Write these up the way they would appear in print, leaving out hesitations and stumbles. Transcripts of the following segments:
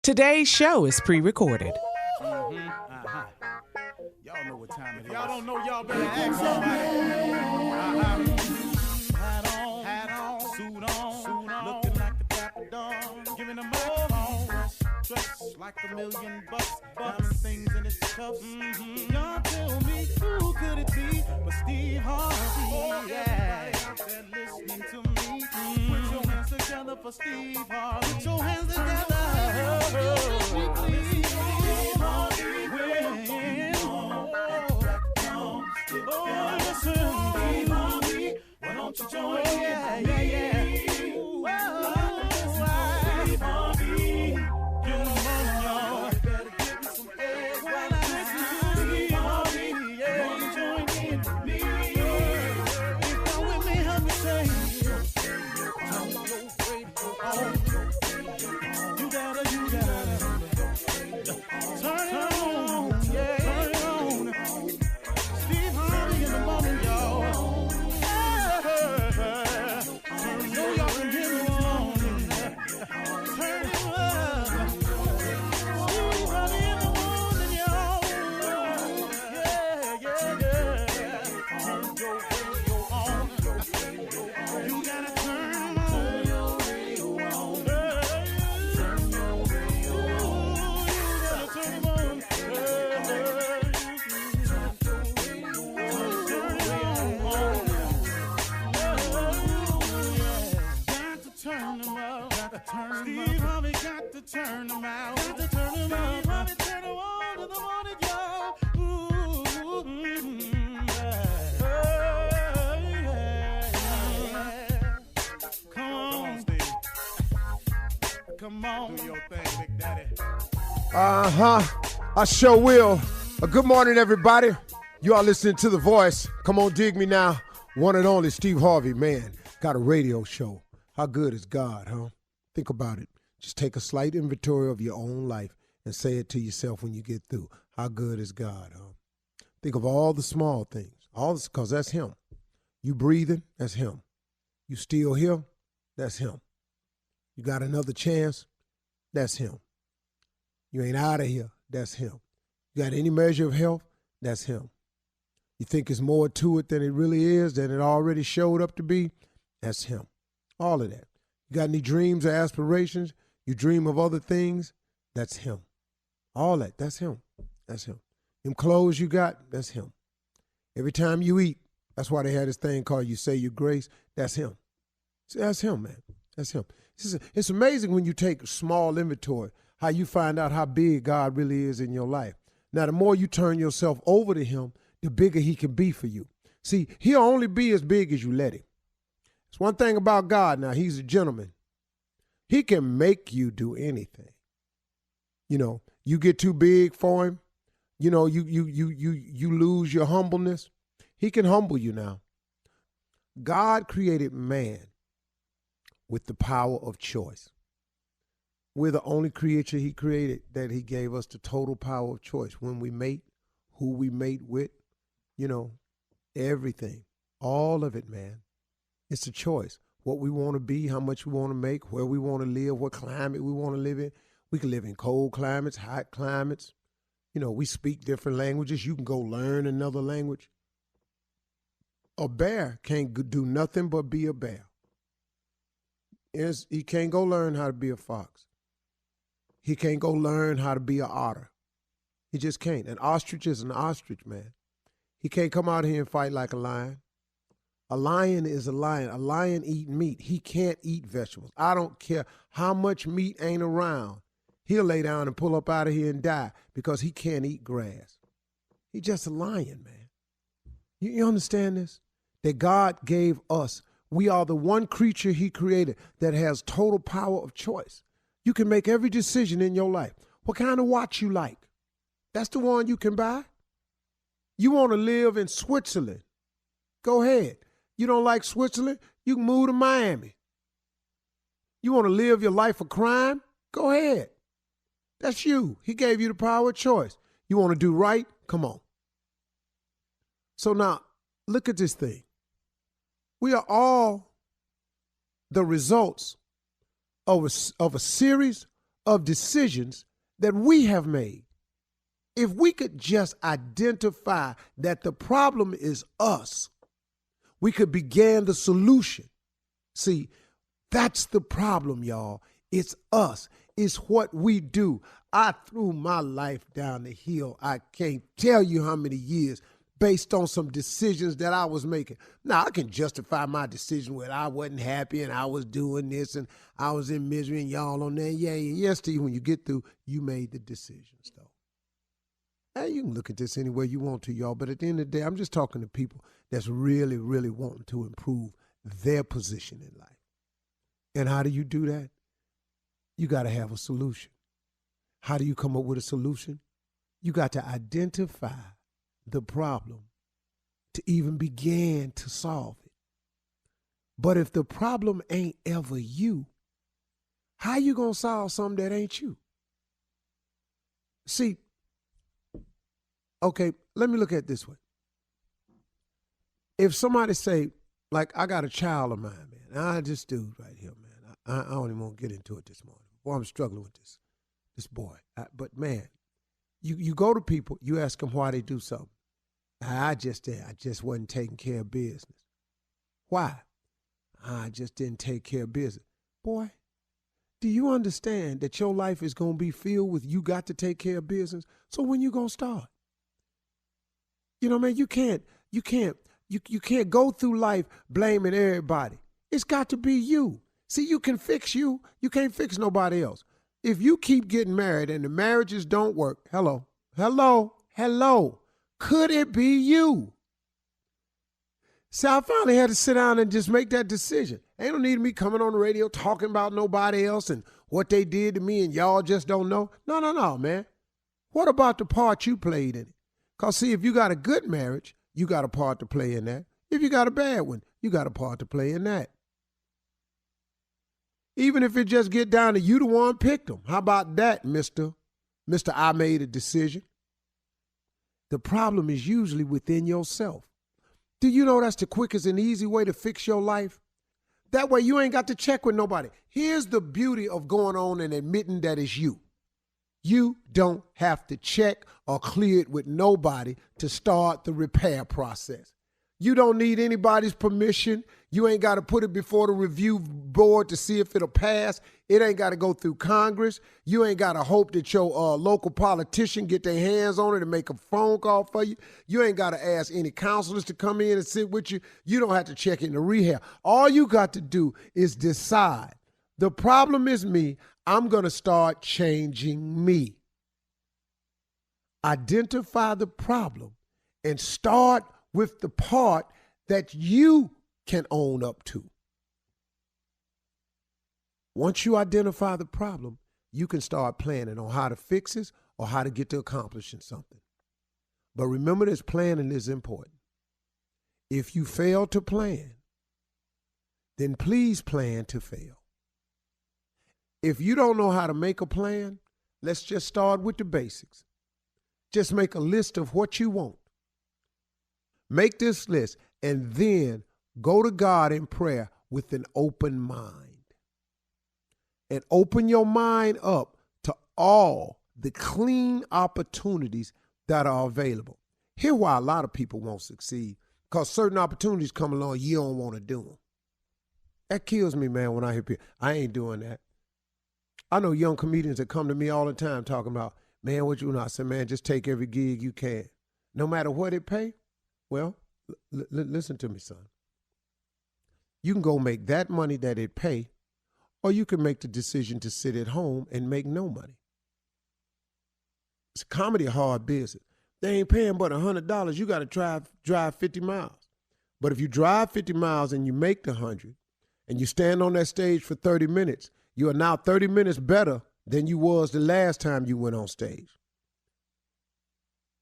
Today's show is pre-recorded. Y'all know what time it is. Y'all don't know, y'all better ask somebody. Hat on, suit on, looking like the Dapper Dawn, giving them microphone, dressed like $1 million, diamond things in its cuffs. Y'all tell me who could it be but Steve Harvey? Yeah, out there listening to me. Put your hands together for Steve Harvey. Put your hands together. Steve Harvey. Why don't you join me? Whoa, Steve Harvey. Get them on, y'all. Better give me some eggs while I listen to Steve Harvey. Won't you join in with me? If you're with me, help me say, turn your radio on. You gotta turn it on, yeah. Turn it on. Steve Harvey in the morning, y'all. Steve Harvey got to turn them out. Got to turn them out. Harvey turn them on in the morning, y'all. Come on, Steve. Come on. Do your thing, Big Daddy. I sure will. Good morning, everybody. You are listening to The Voice. Come on, dig me now. One and only Steve Harvey, man. Got a radio show. How good is God, huh? Think about it. Just take a slight inventory of your own life and say it to yourself when you get through. How good is God, huh? Think of all the small things. All this, because that's him. You breathing, that's him. You still here, that's him. You got another chance, that's him. You ain't out of here, that's him. You got any measure of health, that's him. You think it's more to it than it really is, than it already showed up to be, that's him. All of that. You got any dreams or aspirations? You dream of other things? That's him. All that, that's him. That's him. Them clothes you got, that's him. Every time you eat, that's why they had this thing called You Say Your Grace. That's him. See, that's him, man. That's him. It's amazing when you take small inventory, how you find out how big God really is in your life. Now, the more you turn yourself over to him, the bigger he can be for you. See, he'll only be as big as you let him. It's one thing about God now, he's a gentleman. He can make you do anything. You know, you get too big for him, you know, you lose your humbleness. He can humble you now. God created man with the power of choice. We're the only creature he created that he gave us the total power of choice. When we mate, who we mate with, you know, everything, all of it, man. It's a choice. What we want to be, how much we want to make, where we want to live, what climate we want to live in. We can live in cold climates, hot climates. You know, we speak different languages. You can go learn another language. A bear can't do nothing but be a bear. He can't go learn how to be a fox. He can't go learn how to be an otter. He just can't. An ostrich is an ostrich, man. He can't come out here and fight like a lion. A lion is a lion. A lion eat meat. He can't eat vegetables. I don't care how much meat ain't around. He'll lay down and pull up out of here and die because he can't eat grass. He's just a lion, man. You understand this? That God gave us. We are the one creature he created that has total power of choice. You can make every decision in your life. What kind of watch you like? That's the one you can buy. You want to live in Switzerland? Go ahead. You don't like Switzerland? You can move to Miami. You want to live your life of crime? Go ahead. That's you. He gave you the power of choice. You want to do right? Come on. So now, look at this thing. We are all the results of a series of decisions that we have made. If we could just identify that the problem is us, we could begin the solution. See, that's the problem, y'all. It's us. It's what we do. I threw my life down the hill. I can't tell you how many years based on some decisions that I was making. Now, I can justify my decision when I wasn't happy and I was doing this and I was in misery and y'all on there. Yeah, yes, Steve, when you get through, you made the decisions, though. Now, you can look at this any way you want to, y'all, but at the end of the day, I'm just talking to people that's really, really wanting to improve their position in life. And how do you do that? You got to have a solution. How do you come up with a solution? You got to identify the problem to even begin to solve it. But if the problem ain't ever you, how you going to solve something that ain't you? See, okay, let me look at it this way. If somebody say, like, I got a child of mine, man, this dude right here, man, I don't even want to get into it this morning. Boy, I'm struggling with this boy. But, man, you go to people, you ask them why they do something. I just wasn't taking care of business. Why? I just didn't take care of business. Boy, do you understand that your life is going to be filled with you got to take care of business? So when you going to start? You know, man, you can't go through life blaming everybody. It's got to be you. See, you can fix you. You can't fix nobody else. If you keep getting married and the marriages don't work, hello, could it be you? See, I finally had to sit down and just make that decision. Ain't no need of me coming on the radio talking about nobody else and what they did to me and y'all just don't know. No, man. What about the part you played in it? Because, see, if you got a good marriage, you got a part to play in that. If you got a bad one, you got a part to play in that. Even if it just get down to you the one picked them. How about that, Mr. I made a decision? The problem is usually within yourself. Do you know that's the quickest and easy way to fix your life? That way you ain't got to check with nobody. Here's the beauty of going on and admitting that it's you. You don't have to check or clear it with nobody to start the repair process. You don't need anybody's permission. You ain't got to put it before the review board to see if it'll pass. It ain't got to go through Congress. You ain't got to hope that your local politician get their hands on it and make a phone call for you. You ain't got to ask any counselors to come in and sit with you. You don't have to check into rehab. All you got to do is decide. The problem is me. I'm going to start changing me. Identify the problem and start with the part that you can own up to. Once you identify the problem, you can start planning on how to fix it or how to get to accomplishing something. But remember this, planning is important. If you fail to plan, then please plan to fail. If you don't know how to make a plan, let's just start with the basics. Just make a list of what you want. Make this list and then go to God in prayer with an open mind. And open your mind up to all the clean opportunities that are available. Here's why a lot of people won't succeed. Because certain opportunities come along, you don't want to do them. That kills me, man, when I hear people. I ain't doing that. I know young comedians that come to me all the time talking about, man, what you know? I said, man, just take every gig you can. No matter what it pay. Well, listen to me, son. You can go make that money that it pay, or you can make the decision to sit at home and make no money. It's comedy a hard business. They ain't paying but $100. You got to drive 50 miles. But if you drive 50 miles and you make the 100 and you stand on that stage for 30 minutes, you are now 30 minutes better than you was the last time you went on stage.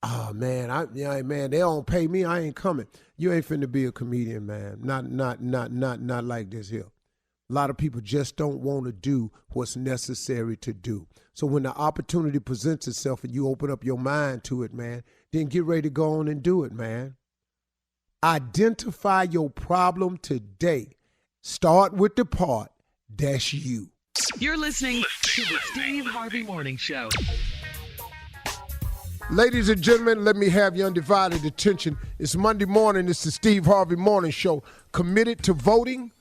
Oh, man, man, they don't pay me. I ain't coming. You ain't finna be a comedian, man. Not like this here. A lot of people just don't want to do what's necessary to do. So when the opportunity presents itself and you open up your mind to it, man, then get ready to go on and do it, man. Identify your problem today. Start with the part that's you. You're listening to the Steve Harvey Morning Show. Ladies and gentlemen, let me have your undivided attention. It's Monday morning. It's the Steve Harvey Morning Show. Committed to voting,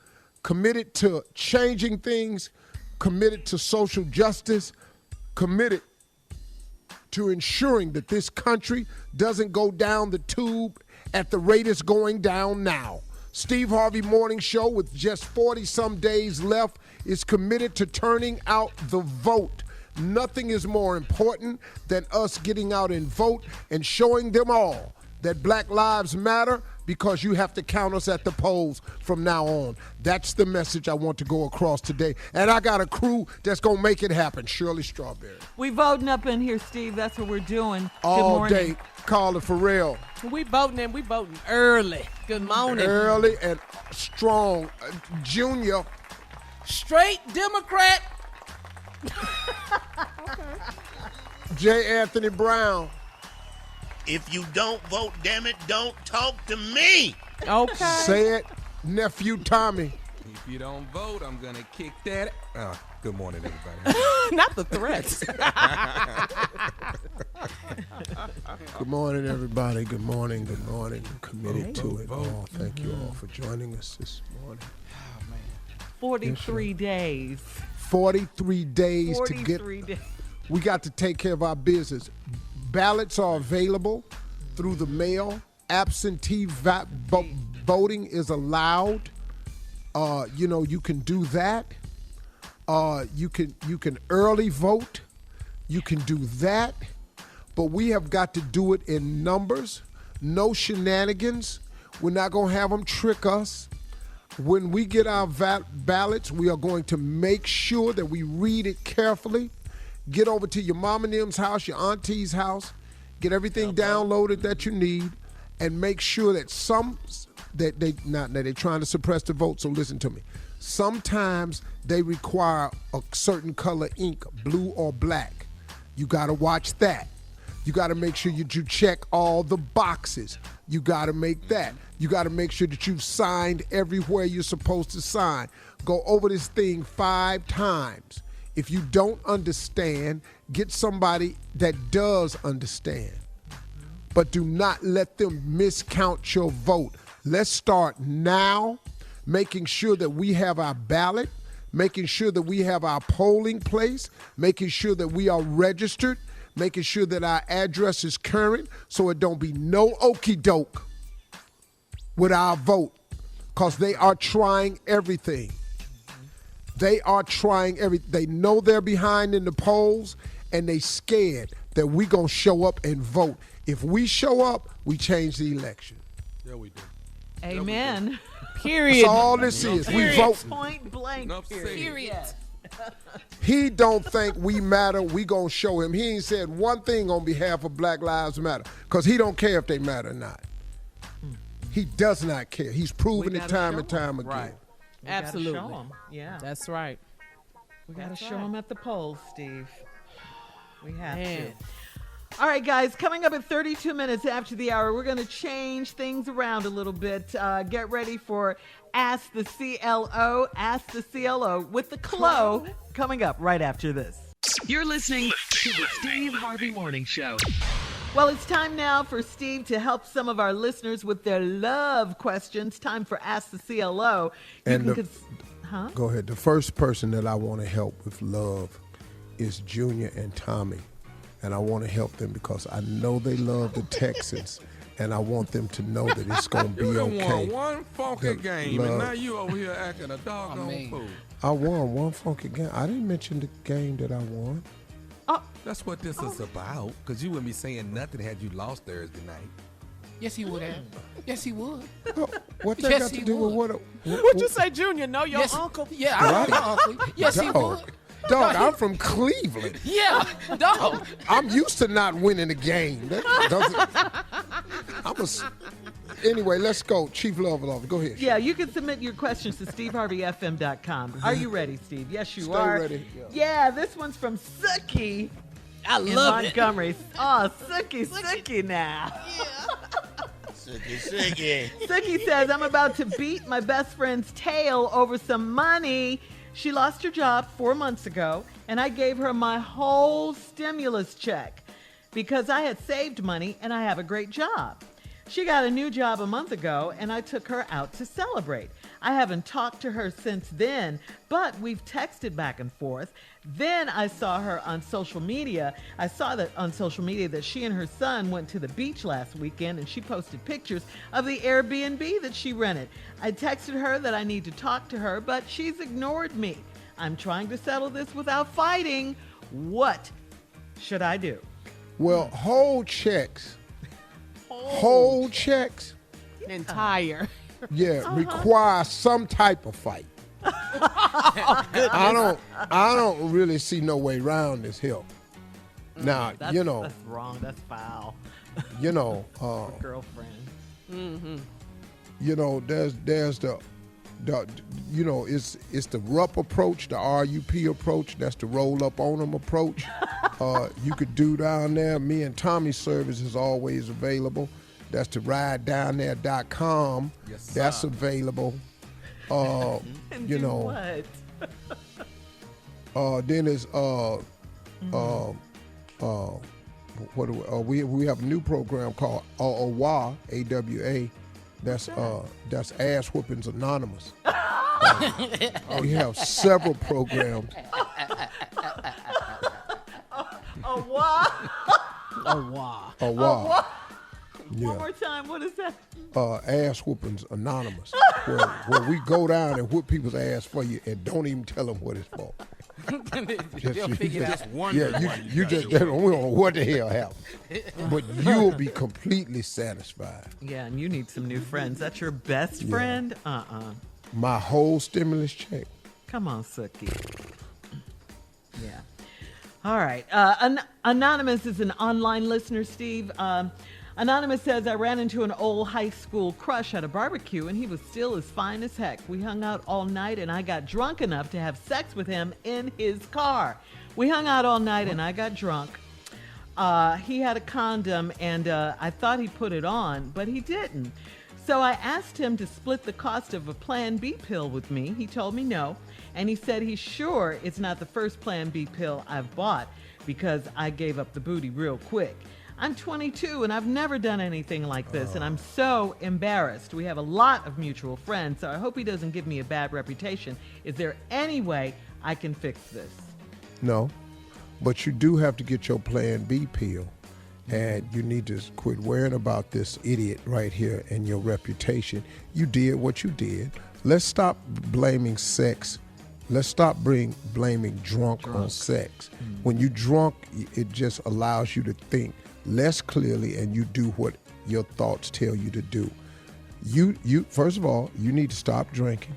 committed to changing things, committed to social justice, committed to ensuring that this country doesn't go down the tube at the rate it's going down now. Steve Harvey Morning Show, with just 40-some days left, is committed to turning out the vote. Nothing is more important than us getting out and vote and showing them all that Black Lives Matter, because you have to count us at the polls from now on. That's the message I want to go across today. And I got a crew that's going to make it happen. Shirley Strawberry. We voting up in here, Steve. That's what we're doing. All Good morning. day. Carla Farrell. We voting and we voting early. Good morning. Early and strong. Junior. Straight Democrat. J. Anthony Brown. If you don't vote, damn it, don't talk to me. Okay. Say it, nephew Tommy. If you don't vote, I'm going to kick that. Good morning, everybody. Not the threats. Good morning, everybody. Good morning. Good morning. Committed to it all. Thank you all for joining us this morning. 43 days. 43 days to get. 43 days. We got to take care of our business. Ballots are available through the mail. Absentee voting is allowed. You can do that. You can early vote. You can do that. But we have got to do it in numbers. No shenanigans. We're not going to have them trick us. When we get our ballots, we are going to make sure that we read it carefully. Get over to your mom and them's house, your auntie's house, get everything downloaded that you need, and make sure that they're trying to suppress the vote, so listen to me. Sometimes they require a certain color ink, blue or black. You got to watch that. You got to make sure you check all the boxes. You got to make that. You got to make sure that you've signed everywhere you're supposed to sign. Go over this thing 5 times. If you don't understand, get somebody that does understand. But do not let them miscount your vote. Let's start now, making sure that we have our ballot, making sure that we have our polling place, making sure that we are registered, making sure that our address is current so it don't be no okie doke with our vote, because they are trying everything. They are trying everything. They know they're behind in the polls, and they scared that we going to show up and vote. If we show up, we change the election. Yeah, we do. Amen. Period. That's all this is. We vote. Point blank. Enough said. Period. He don't think we matter. We going to show him. He ain't said one thing on behalf of Black Lives Matter, because he don't care if they matter or not. He does not care. He's proven it time and time again. Right. We gotta Absolutely. show 'em. Yeah. That's right. We got to That's show right. them at the polls, Steve. We have Man. to. All right, guys, coming up at 32 minutes after the hour, we're going to change things around a little bit. Get ready for Ask the CLO. Ask the CLO with the CLO coming up right after this. You're listening to the Steve Harvey Morning Show. Well, it's time now for Steve to help some of our listeners with their love questions. Time for Ask the CLO. Go ahead. The first person that I want to help with love is Junior and Tommy. And I want to help them because I know they love the Texans. And I want them to know that it's going to be You okay. won one funky game, love. and now you over here acting a doggone fool. I won one funky game. I didn't mention the game that I won. That's what this is about, because you wouldn't be saying nothing had you lost Thursday night. Yes, he would have. Yes, he would. Oh, what that Yes, got to he do with would. what? What'd you say, Junior? No, your Yes, uncle. Yeah, I know your uncle. Yes, he Dog. would. Dog, I'm from Cleveland. Yeah, dog. I'm used to not winning a game. Anyway, let's go. Chief Love Lover, go ahead. Yeah, you can submit your questions to steveharveyfm.com. Are you ready, Steve? Yes, you Stay are. ready. Yeah, this one's from Sookie I in love it. Montgomery. Oh, Sookie now. Sicky. Sookie says, I'm about to beat my best friend's tail over some money. She lost her job 4 months ago, and I gave her my whole stimulus check because I had saved money and I have a great job. She got a new job a month ago, and I took her out to celebrate. I haven't talked to her since then, but we've texted back and forth. Then I saw her on social media. I saw that on social media that she and her son went to the beach last weekend, and she posted pictures of the Airbnb that she rented. I texted her that I need to talk to her, but she's ignored me. I'm trying to settle this without fighting. What should I do? Well, hold checks. Hold checks. Entire. Yeah, require some type of fight. I don't really see no way around this hill. Now, That's wrong. That's foul. Girlfriend. There's the it's the RUP approach, the RUP approach. That's the roll up on them approach. You could do down there. Me and Tommy's service is always available. That's the ridedownthere.com. Yes, sir. That's available. What? Then it's we have a new program called AWA, AWA. That's Ass Whoopings Anonymous. We have several programs. What? AWA. Yeah. One more time. What is that? Ass Whoopings Anonymous, where we go down and whoop people's ass for you and don't even tell them what it's for. They'll figure it out. You just we don't know what the hell happened, but you'll be completely satisfied. Yeah, and you need some new friends. That's your best friend? My whole stimulus check. Come on, Sookie. Yeah. All right. Anonymous is an online listener, Steve. Anonymous says, I ran into an old high school crush at a barbecue, and he was still as fine as heck. We hung out all night, and I got drunk enough to have sex with him in his car. We hung out all night, and I got drunk. He had a condom, and I thought he put it on, but he didn't. So I asked him to split the cost of a Plan B pill with me. He told me no, and he said he's sure it's not the first Plan B pill I've bought because I gave up the booty real quick. I'm 22 and I've never done anything like this, and I'm so embarrassed. We have a lot of mutual friends, so I hope he doesn't give me a bad reputation. Is there any way I can fix this? No, but you do have to get your Plan B pill, and you need to quit worrying about this idiot right here and your reputation. You did what you did. Let's stop blaming sex. Let's stop blaming drunk on sex. When you're drunk, it just allows you to think less clearly, and you do what your thoughts tell you to do. You first of all, you need to stop drinking.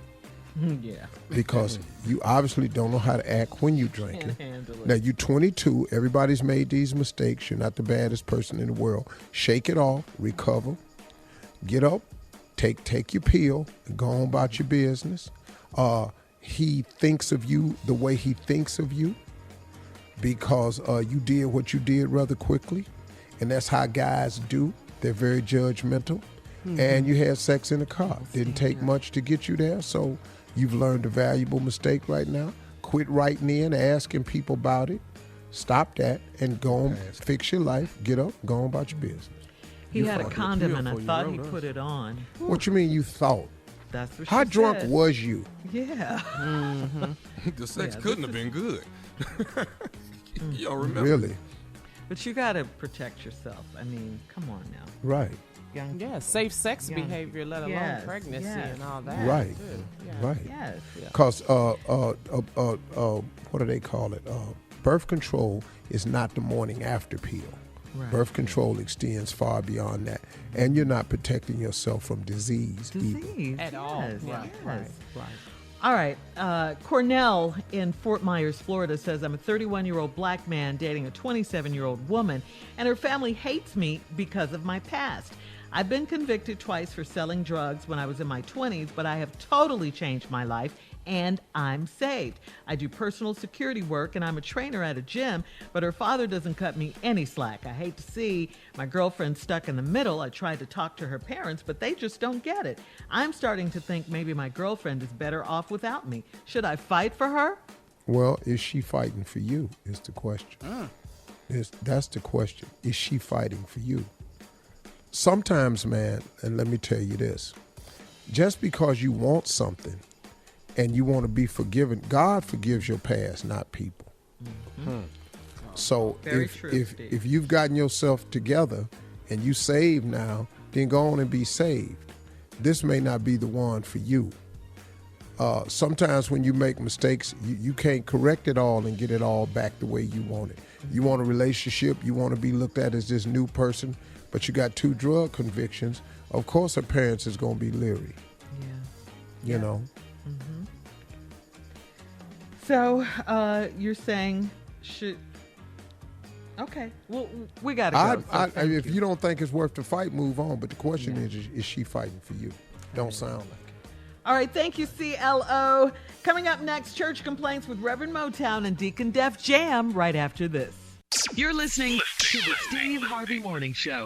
Yeah. Because you obviously don't know how to act when you're drinking. Can't handle it. Now, you're 22. Everybody's made these mistakes. You're not the baddest person in the world. Shake it off. Recover. Get up. Take your pill and go on about your business. He thinks of you the way he thinks of you because you did what you did rather quickly. And that's how guys do. They're very judgmental. And you had sex in the car. Didn't take much to get you there. So you've learned a valuable mistake right now. Quit writing in, asking people about it. Stop that and go on, fix your life. Get up, go on about your business. He had a condom and I thought he put it on. What you mean you thought? That's what How she drunk said. was you? Yeah. The sex Yeah, couldn't have been good. You don't remember? Really? But you got to protect yourself. I mean, come on now. Right. Young. Yeah, safe sex Young. behavior, let alone Yes, pregnancy yes. and all that. Right. too. Yeah. Right. Yes. Because what do they call it? Birth control is not the morning after pill. Right. Birth control extends far beyond that, and you're not protecting yourself from disease either. Disease. At all. Yes, Right, yes. right. All right. Cornell in Fort Myers, Florida says, I'm a 31-year-old black man dating a 27-year-old woman, and her family hates me because of my past. I've been convicted twice for selling drugs when I was in my 20s, but I have totally changed my life and I'm saved. I do personal security work and I'm a trainer at a gym, but her father doesn't cut me any slack. I hate to see my girlfriend stuck in the middle. I tried to talk to her parents, but they just don't get it. I'm starting to think maybe my girlfriend is better off without me. Should I fight for her? Well, is she fighting for you is the question. That's the question. Is she fighting for you? Sometimes, man, and let me tell you this, just because you want something and you want to be forgiven, God forgives your past, not people. Mm-hmm. So if you've gotten yourself together and you saved now, then go on and be saved. This may not be the one for you. Sometimes when you make mistakes, you can't correct it all and get it all back the way you want it. You want a relationship, you want to be looked at as this new person, but you got 2 drug convictions. Of course her parents is going to be leery. Yeah. You know? Mm-hmm. So you're saying okay, well, we got to go. If you don't think it's worth the fight, move on. But the question is she fighting for you? Don't sound like it. All right, thank you, CLO. Coming up next, church complaints with Reverend Motown and Deacon Def Jam right after this. You're listening to the Steve Harvey Morning Show.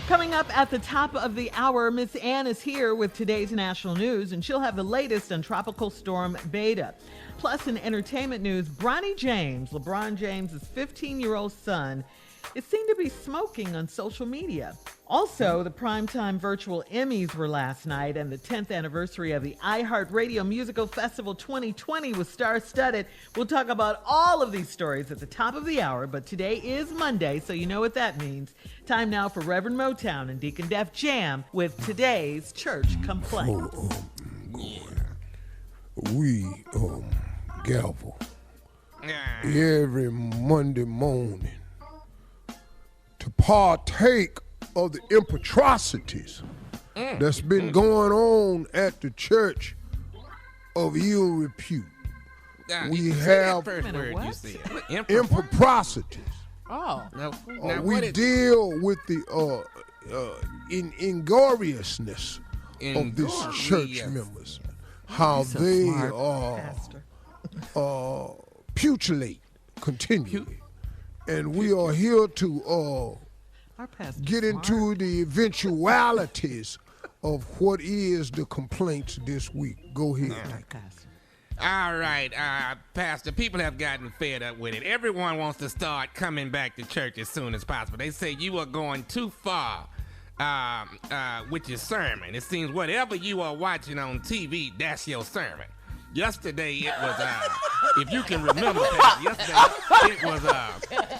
Coming up at the top of the hour, Miss Ann is here with today's national news, and she'll have the latest on Tropical Storm Beta. Plus, in entertainment news, Bronny James, LeBron James' 15-year-old son, is seen to be smoking on social media. Also, the primetime virtual Emmys were last night, and the 10th anniversary of the iHeartRadio Musical Festival 2020 was star-studded. We'll talk about all of these stories at the top of the hour, but today is Monday, so you know what that means. Time now for Reverend Motown and Deacon Def Jam with today's church complaints. We gavel every Monday morning to partake of the impetuosities that's been going on at the church of ill repute. We have improprieties. Oh. Now we deal with the ingloriousness of this church members, how they putulate continually. And we are here to get into the eventualities of what is the complaints this week. Go ahead. All right, Pastor, people have gotten fed up with it. Everyone wants to start coming back to church as soon as possible. They say you are going too far with your sermon. It seems whatever you are watching on TV, that's your sermon. Yesterday it was, if you can remember that, yesterday it was,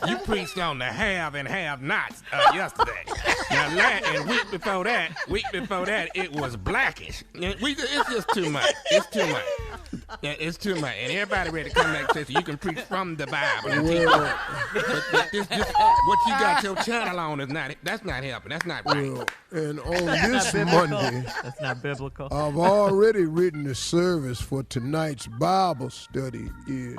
you preached on the have and have-nots yesterday. Now, and week before that, it was Blackish. It's just too much. It's too much. Yeah, it's too much. And everybody ready to come back to church so you can preach from the Bible. But this, what you got your channel on is that's not helping. That's not right. And on this Monday, that's not biblical. I've already written the service for tonight's Bible study is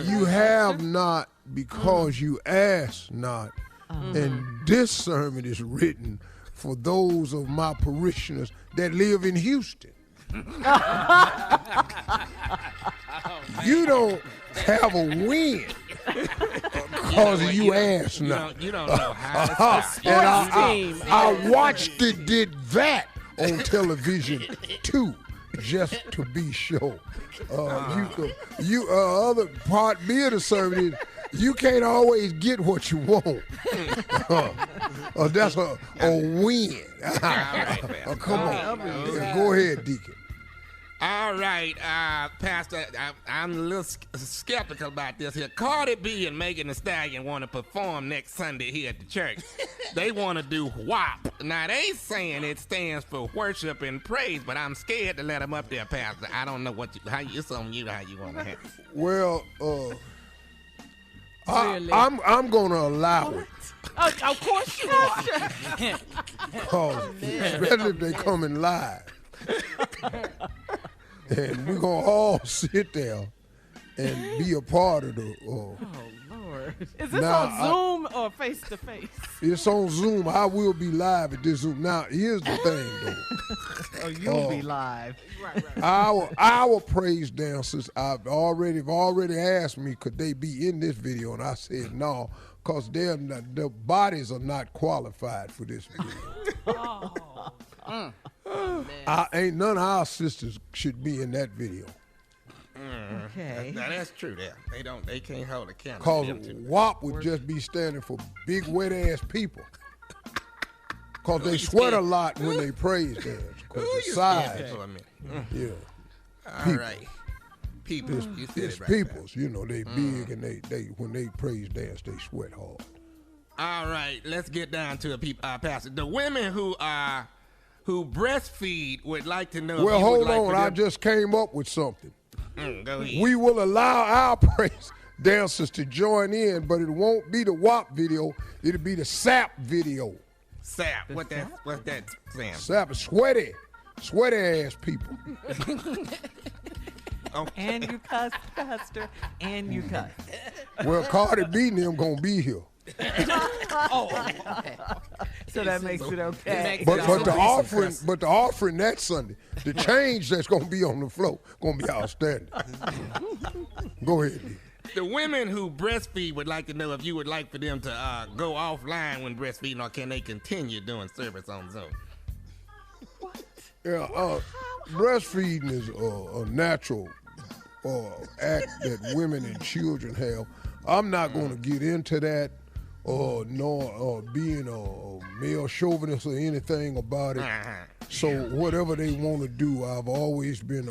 you have not because you ask not. And this sermon is written for those of my parishioners that live in Houston. You don't have a win because you asked not. You don't know how and I watched it did that on television too, just to be sure. Other part B of the sermon is you can't always get what you want. That's a win. Come on. Go ahead, Deacon. All right, Pastor, I'm a little skeptical about this here. Cardi B and Megan Thee Stallion want to perform next Sunday here at the church. They want to do WAP. Now, they saying it stands for worship and praise, but I'm scared to let them up there, Pastor. I don't know it's on you how you want to have it. Well, I'm going to allow it. Of course you are. Especially if they coming live. And we're going to all sit there and be a part of the... oh, Lord. Is this on Zoom or face-to-face? It's on Zoom. I will be live at this Zoom. Now, here's the thing, though. or you'll be live. Our praise dancers, I've already asked me could they be in this video, and I said no, because their bodies are not qualified for this video. Ain't none of our sisters should be in that video. Okay. Now that's true. They can't hold a camera. Cause WAP would just be standing for big wet ass people. Cause they sweat a lot when they praise dance. Cause the size. Yeah. All right. People. You said It's it right peoples. You know, they big and they when they praise dance, they sweat hard. All right. Let's get down to the pastor. The women who breastfeed would like to know. Well, if you hold would like on. for I them- just came up with something. Go ahead. We will allow our praise dancers to join in, but it won't be the WAP video. It'll be the SAP video. Sap. What's that, Sam? SAP is sweaty ass people. And you cuss, Pastor, and you cuss. Well, Cardi B and them gonna be here. So that makes it okay. But the offering that Sunday, the change that's gonna be on the floor, gonna be outstanding. Go ahead, D. The women who breastfeed would like to know if you would like for them to go offline when breastfeeding, or can they continue doing service on Zoom? Yeah, breastfeeding is a natural act that women and children have. I'm not going to get into that, nor being a male chauvinist or anything about it. So whatever they want to do, I've always been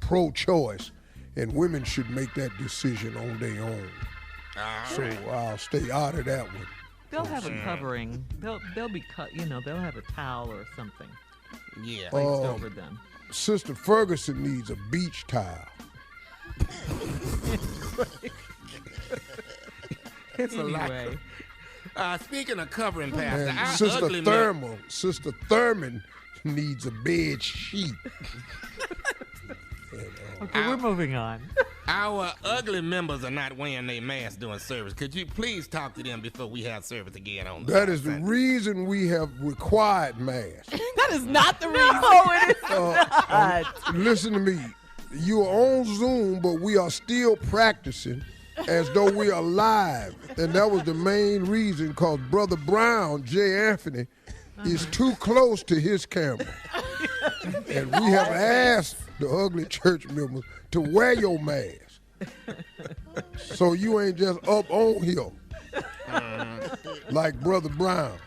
pro-choice, and women should make that decision on their own. So I'll stay out of that one. They'll have a covering. They'll be cut. They'll have a towel or something Yeah. placed over them. Sister Ferguson needs a beach towel. It's a lot. Anyway, Speaking of covering, Pastor, And our Sister Thurman needs a bed sheet. okay, we're moving on. Our ugly members are not wearing their masks during service. Could you please talk to them before we have service again on That is the reason we have required masks. That is not the reason. No, it is not. Listen to me. You are on Zoom, but we are still practicing as though we are live. And that was the main reason, because Brother Brown, J. Anthony, is too close to his camera. And we have asked the ugly church members to wear your mask. So you ain't just up on here like Brother Brown.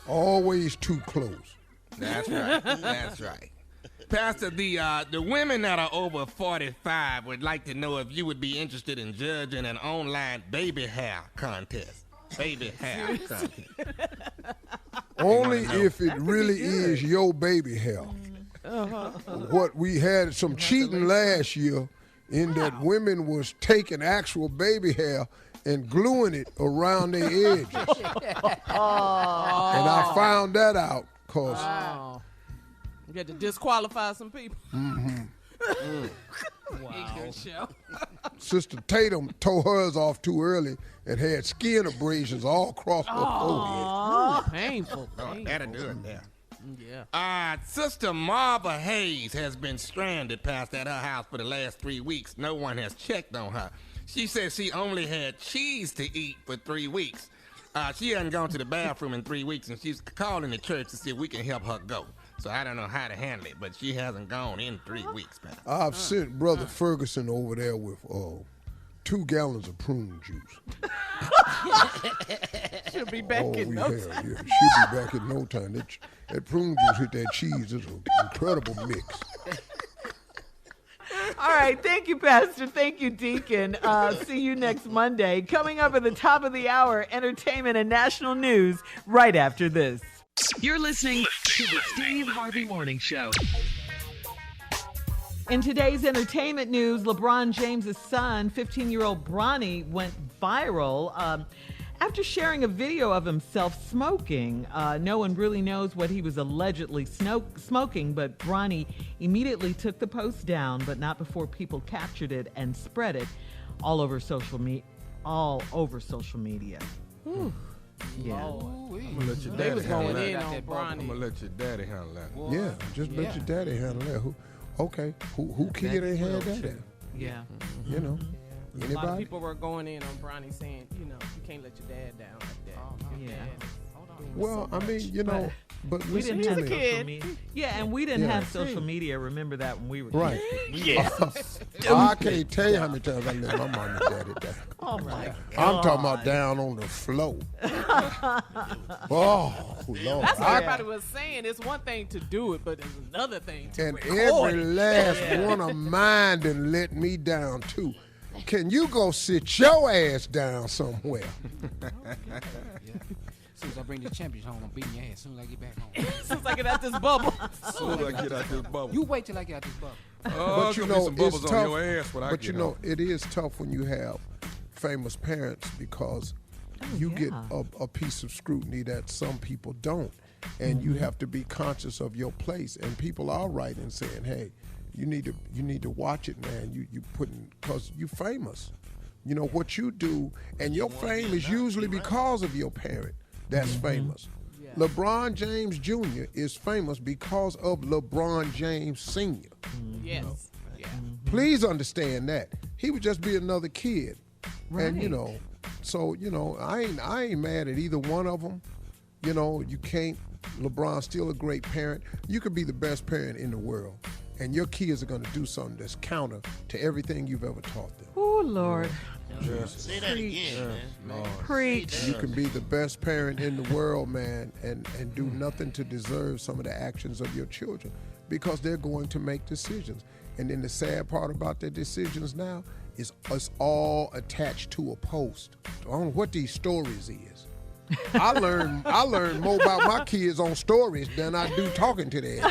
Always too close. That's right. That's right. Pastor, the women that are over 45 would like to know if you would be interested in judging an online baby hair contest. Baby hair contest. Only if it really is your baby hair. What we had some cheating last year in that women was taking actual baby hair and gluing it around their edges. And I found that out because You had to disqualify some people. Wow. Good show. Sister Tatum tore hers off too early and had skin abrasions all across her forehead. Painful. That'll do it there. Yeah. Sister Marva Hayes has been stranded past at her house for the last 3 weeks. No one has checked on her. She says she only had cheese to eat for 3 weeks. She hadn't gone to the bathroom in 3 weeks, and she's calling the church to see if we can help her go. So I don't know how to handle it, but she hasn't gone in 3 weeks, Pastor. I've sent Brother Ferguson over there with 2 gallons of prune juice. She'll be back in no time. Yeah, she'll be back in no time. That prune juice hit that cheese. It's an incredible mix. All right. Thank you, Pastor. Thank you, Deacon. See you next Monday. Coming up at the top of the hour, entertainment and national news right after this. You're listening to the Steve Harvey Morning Show. In today's entertainment news, LeBron James' son, 15-year-old Bronny, went viral after sharing a video of himself smoking. No one really knows what he was allegedly smoking, but Bronny immediately took the post down, but not before people captured it and spread it all over social media. Whew. Yeah. I'm gonna let your They daddy was handle going that. in on I'm gonna Bronny. let your daddy handle that. Yeah, just let your daddy handle that. Who kid ain't had that at? Yeah. You know, A lot of anybody? people were going in on Bronny saying, you can't let your dad down like that. Your Yeah. dad is doing Well, so I mean, much. but We listen didn't to have me. social media. Yeah, and we didn't Yeah. have social media. Remember that when we were Right. kids. I can't tell you how many times I let my mom and daddy down. Oh my God. I'm talking about down on the floor. Oh, Lord. That's what everybody was saying. It's one thing to do it, but it's another thing to And record every it. last one of mine done let me down too. Can you go sit your ass down somewhere? As soon as I bring the champions home, I'm beating your ass. As soon as I get back home. As soon as I get out this bubble. As soon as I get out this bubble. You wait till I get out this bubble. Oh, But you gonna be know, some it's bubbles tough. on your ass when I But get you know, home. it is tough when you have famous parents because you get a piece of scrutiny that some people don't, and you have to be conscious of your place. And people are writing saying, "Hey, you need to watch it, man. You putting because you famous. You know what you do, and your fame is usually because of your parent. That's famous." Yeah. LeBron James Jr. is famous because of LeBron James Sr. Yes. Yeah. Please understand that. He would just be another kid. And Right. so I ain't mad at either one of them. You can't. LeBron's still a great parent. You could be the best parent in the world, and your kids are going to do something that's counter to everything you've ever taught them. Oh Lord. Say that again, man. Preach. You can be the best parent in the world, man, and do nothing to deserve some of the actions of your children because they're going to make decisions. And then the sad part about their decisions now is us all attached to a post. I don't know what these stories is. I learned more about my kids on stories than I do talking to them.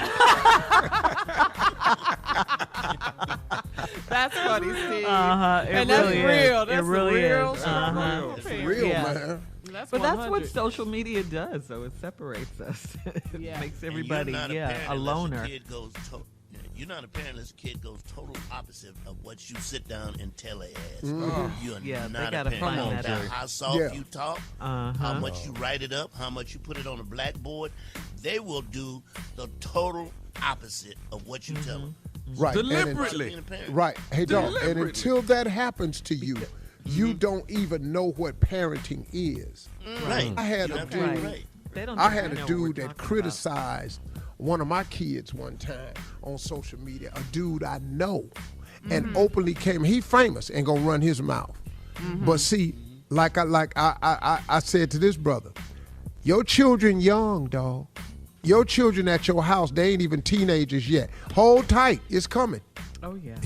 That's funny, Steve. Uh-huh. And that's really real. is. That's It really real. is. Real. Uh-huh. It's real, Yeah. man. That's But that's 100. what social media does, though. It separates us. It Yeah. makes And everybody, you're not a parent a unless loner. your kid goes you're not a parent unless a kid goes total opposite of what you sit down and tell their ass. You're Yeah, they not a gotta parent. find No that matter out. how soft Yeah. you talk, Uh-huh. how much you write it up, how much you put it on a blackboard, they will do the total opposite of what you tell them. Right. and Deliberately. Being a parent. Right. Hey, dog. And Deliberately. until that happens to you, you don't even know what parenting is. Right. I had You a have to be dude. right. They don't I think had we a know what dude we're that talking criticized one of my kids one time on social media. A dude I know, and openly came. He famous and gonna run his mouth. But see, like I said to this brother, your children young, dog. Your children at your house, they ain't even teenagers yet. Hold tight, it's coming. Oh, yeah.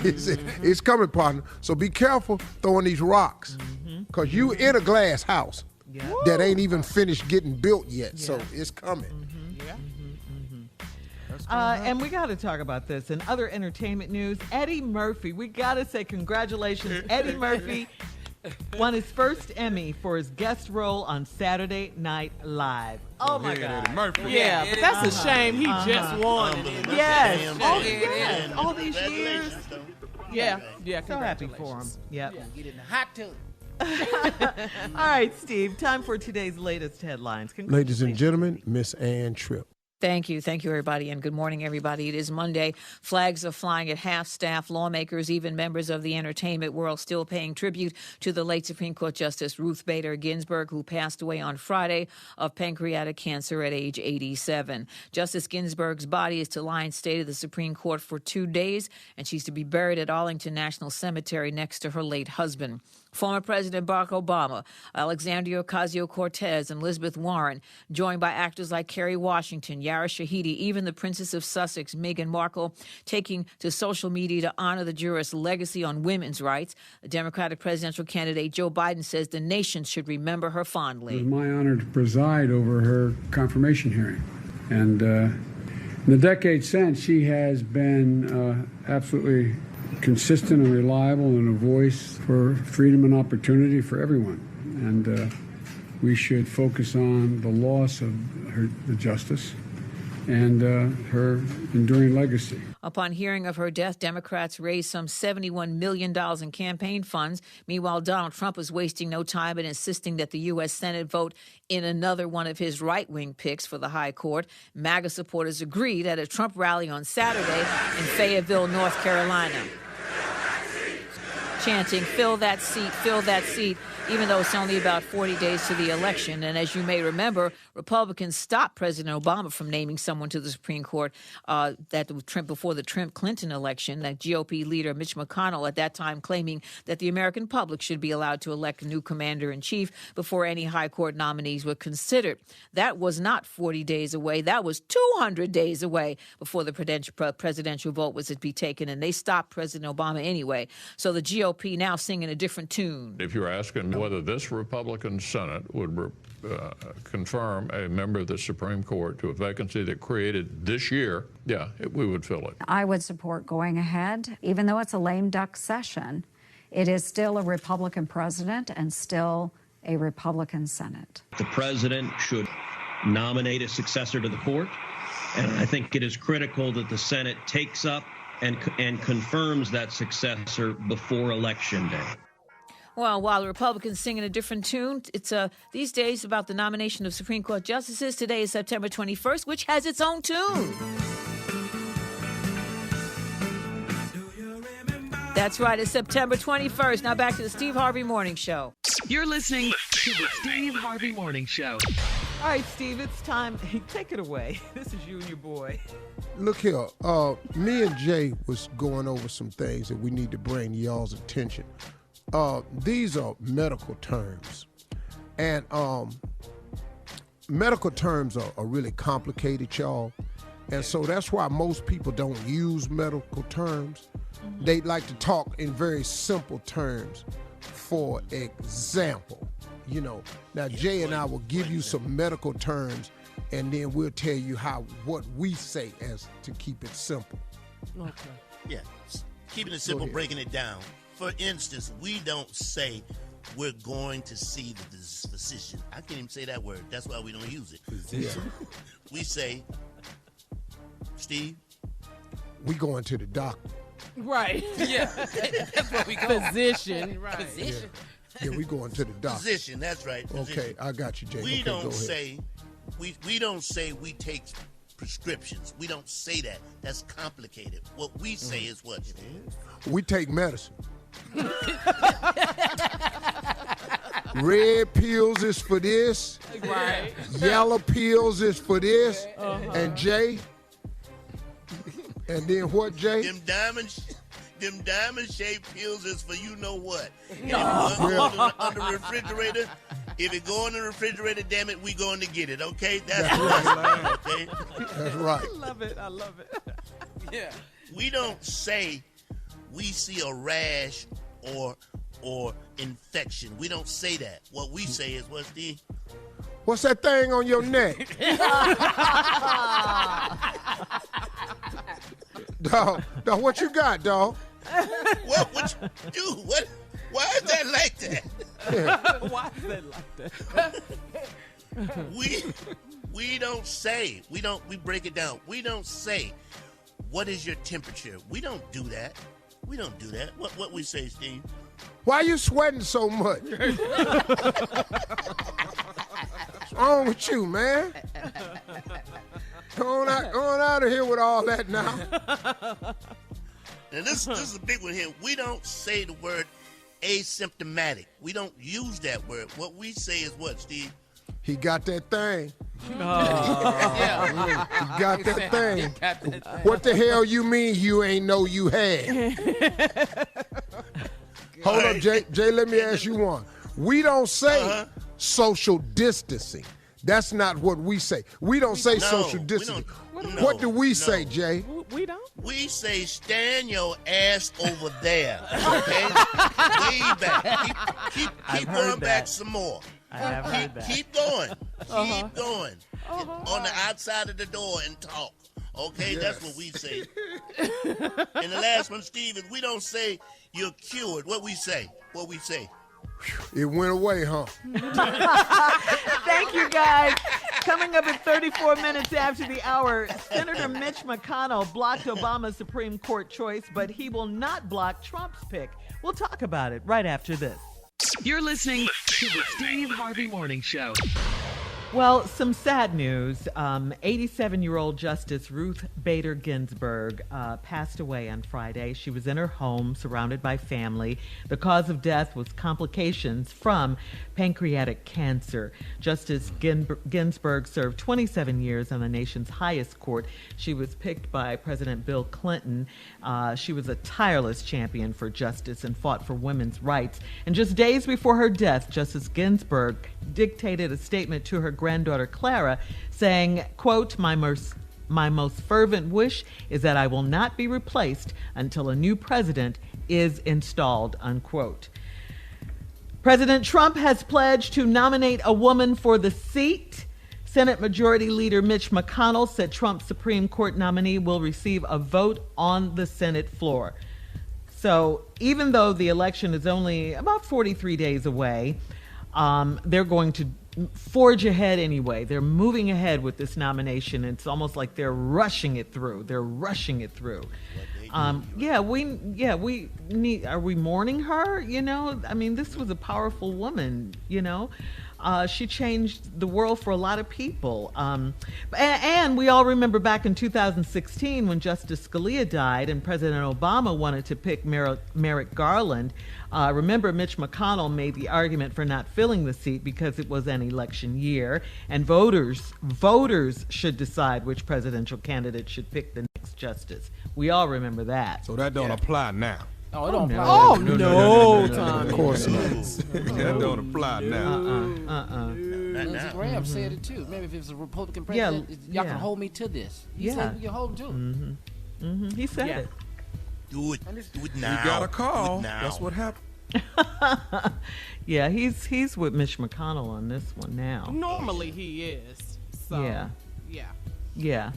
It's coming, partner. So be careful throwing these rocks, cause you in a glass house Yeah. that ain't even finished getting built yet. So it's coming. And we got to talk about this. In other entertainment news, Eddie Murphy. We got to say congratulations. Eddie Murphy won his first Emmy for his guest role on Saturday Night Live. Oh, my Yeah, God. Eddie Murphy. Yeah, but that's a shame. He just won. Unbelievable. Yes. Damn Oh, shame. yes. And All these years. congratulations, though. Yeah, So happy for him. congratulations. Yep. Get in the hot tub. All right, Steve. Time for today's latest headlines. Ladies and gentlemen, Miss Ann Tripp. Thank you, everybody, and good morning, everybody. It is Monday. Flags are flying at half-staff. Lawmakers, even members of the entertainment world, still paying tribute to the late Supreme Court Justice Ruth Bader Ginsburg, who passed away on Friday of pancreatic cancer at age 87. Justice Ginsburg's body is to lie in state of the Supreme Court for 2 days, and she's to be buried at Arlington National Cemetery next to her late husband. Former President Barack Obama, Alexandria Ocasio-Cortez, and Elizabeth Warren, joined by actors like Kerry Washington, Yara Shahidi, even the Princess of Sussex, Meghan Markle, taking to social media to honor the jurist's legacy on women's rights. The Democratic presidential candidate Joe Biden says the nation should remember her fondly. It was my honor to preside over her confirmation hearing. And in the decades since, she has been absolutely consistent and reliable and a voice for freedom and opportunity for everyone. And we should focus on the loss of the justice and her enduring legacy. Upon hearing of her death, Democrats raised some $71 million in campaign funds. Meanwhile, Donald Trump is wasting no time in insisting that the U.S. Senate vote in another one of his right-wing picks for the high court. MAGA supporters agreed at a Trump rally on Saturday in Fayetteville, North Carolina, chanting, "Fill that seat," even though it's only about 40 days to the election. And as you may remember, Republicans stopped President Obama from naming someone to the Supreme Court before the Trump Clinton election. That GOP leader Mitch McConnell at that time claiming that the American public should be allowed to elect a new commander-in-chief before any high court nominees were considered. That was not 40 days away. That was 200 days away before the presidential vote was to be taken, and they stopped President Obama anyway. So the GOP now singing a different tune. If you're asking whether this Republican Senate would confirm a member of the Supreme Court to a vacancy that created this year, we would fill it. I would support going ahead. Even though it's a lame duck session, it is still a Republican president and still a Republican Senate. The president should nominate a successor to the court, and I think it is critical that the Senate takes up and confirms that successor before Election Day. Well, while the Republicans sing in a different tune, it's these days about the nomination of Supreme Court justices. Today is September 21st, which has its own tune. That's right, it's September 21st. Now back to the Steve Harvey Morning Show. You're listening to the Steve Harvey Morning Show. All right, Steve, it's time. Take it away. This is you and your boy. Look here, me and Jay was going over some things that we need to bring to y'all's attention. These are medical terms, and medical terms are really complicated, y'all, and so that's why most people don't use medical terms. They like to talk in very simple terms. For example, now Jay and I will give you some medical terms, and then we'll tell you what we say as to keep it simple. Okay. Yeah, keeping it simple, breaking it down. For instance, we don't say we're going to see the physician. I can't even say that word. That's why we don't use it. Physician. We say, Steve, we going to the doctor. Right. Yeah, that's what we go. Physician. Right. Physician. Yeah, we going to the doctor. Physician, that's right. Physician. Okay, I got you, Jay. We okay, don't say we don't say we take prescriptions. We don't say that. That's complicated. What we say is what? We take medicine. Red pills is for this. Right. Yellow pills is for this. And Jay. And then what, Jay? Them diamond shaped pills is for you know what. And No. if it go under the refrigerator, if it go in the refrigerator, damn it, we going to get it, okay? That's right. Okay? That's right. I love it. I love it. Yeah. We don't say we see a rash or infection. We don't say that. What we say is, what's the... What's that thing on your neck? Dog, what you got, dog? What you do? What? Why is that like that? Why is that like that? We don't say. We break it down. We don't say, what is your temperature? We don't do that. We don't do that. What we say, Steve? Why you sweating so much? What's wrong with you, man? Going out of here with all that now. And this is a big one here. We don't say the word asymptomatic. We don't use that word. What we say is what, Steve? He got that thing. Yeah. He got that thing. What the hell you mean you ain't know you had? Hold up, Jay. Jay, let me ask you one. We don't say social distancing. That's not what we say. We don't say social distancing. What do we say, Jay? We don't. We say stand your ass over there. Okay? Way back. Keep going back some more. I have heard that. Keep going. Keep going. On the outside of the door and talk. Okay? Yes. That's what we say. And the last one, Steve, is we don't say you're cured. What we say? What we say? It went away, huh? Thank you, guys. Coming up at 34 minutes after the hour, Senator Mitch McConnell blocked Obama's Supreme Court choice, but he will not block Trump's pick. We'll talk about it right after this. You're listening to the Steve Harvey Morning Show. Well, some sad news. 87-year-old Justice Ruth Bader Ginsburg passed away on Friday. She was in her home, surrounded by family. The cause of death was complications from pancreatic cancer. Justice Ginsburg served 27 years on the nation's highest court. She was picked by President Bill Clinton. She was a tireless champion for justice and fought for women's rights. And just days before her death, Justice Ginsburg dictated a statement to her granddaughter Clara saying, quote, my most fervent wish is that I will not be replaced until a new president is installed, unquote. President Trump has pledged to nominate a woman for the seat. Senate Majority Leader Mitch McConnell said Trump's Supreme Court nominee will receive a vote on the Senate floor. So even though the election is only about 43 days away, they're going to forge ahead anyway. They're moving ahead with this nomination. It's almost like they're rushing it through. We need. Are we mourning her? You know, I mean, this was a powerful woman. You know, she changed the world for a lot of people. And we all remember back in 2016 when Justice Scalia died and President Obama wanted to pick Merrick Garland. Remember, Mitch McConnell made the argument for not filling the seat because it was an election year, and voters should decide which presidential candidate should pick the next justice. We all remember that. So that don't apply now. Oh, it don't apply. Oh, No, Tommy. Of course not. That don't apply now. Lindsey Graham said it too. Maybe if it was a Republican president, y'all can hold me to this. He said we can hold him to it. He said it. Do it now. You got a call. Now. That's what happened. Yeah, he's with Mitch McConnell on this one now. Normally he is. So, Yeah.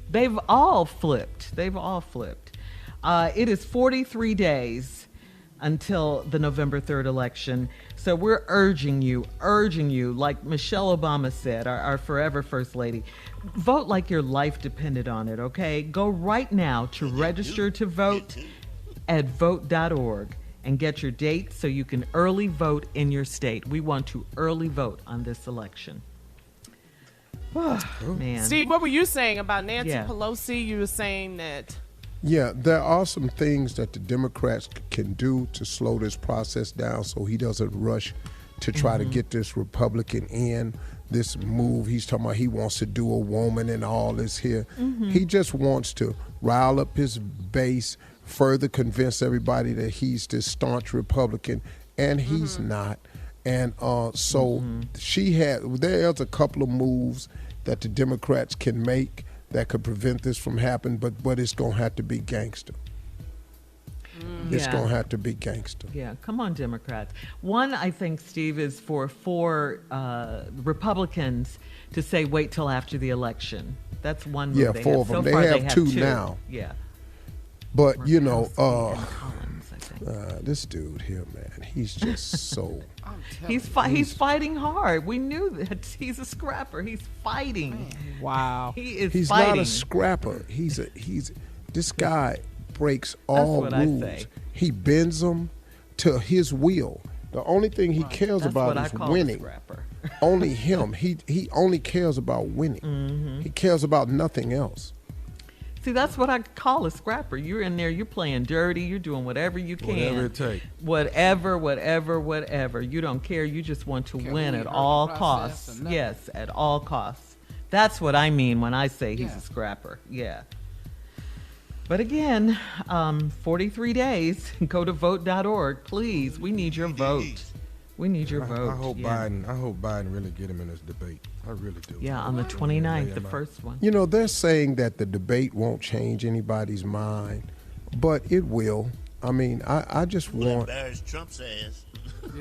They've all flipped. It is 43 days until the November 3rd election. So we're urging you, like Michelle Obama said, our forever First Lady, vote like your life depended on it, okay? Go right now to register to vote at vote.org and get your date so you can early vote in your state. We want to early vote on this election. Oh, man. Steve, what were you saying about Nancy Pelosi? You were saying that... Yeah, there are some things that the Democrats can do to slow this process down so he doesn't rush to try to get this Republican in. This move, he's talking about he wants to do a woman and all this here. He just wants to rile up his base, further convince everybody that he's this staunch Republican, and he's not. And there's a couple of moves that the Democrats can make that could prevent this from happening, but it's going to have to be gangster. It's going to have to be gangster. Yeah, come on, Democrats. One, I think, Steve, is for Republicans to say wait till after the election. That's one move. Yeah, four of them. They have two now. Yeah. But, you know, this dude here, man, he's just so... He's fighting hard. We knew that. He's a scrapper. He's fighting. Man. Wow. He's not a scrapper. This guy breaks all rules. He bends them to his will. The only thing he cares about is winning. Only him. He only cares about winning. He cares about nothing else. See, that's what I call a scrapper. You're in there, you're playing dirty, you're doing whatever you can. Whatever it takes. Whatever. You don't care. You just want to win at all costs. Yes, at all costs. That's what I mean when I say he's a scrapper. Yeah. But again, 43 days. Go to vote.org, please. We need your vote. We need your vote. I hope Biden really get him in this debate. I really do. Yeah, on the 29th, the first one. You know, they're saying that the debate won't change anybody's mind, but it will. I mean, I just want... embarrass Trump's ass.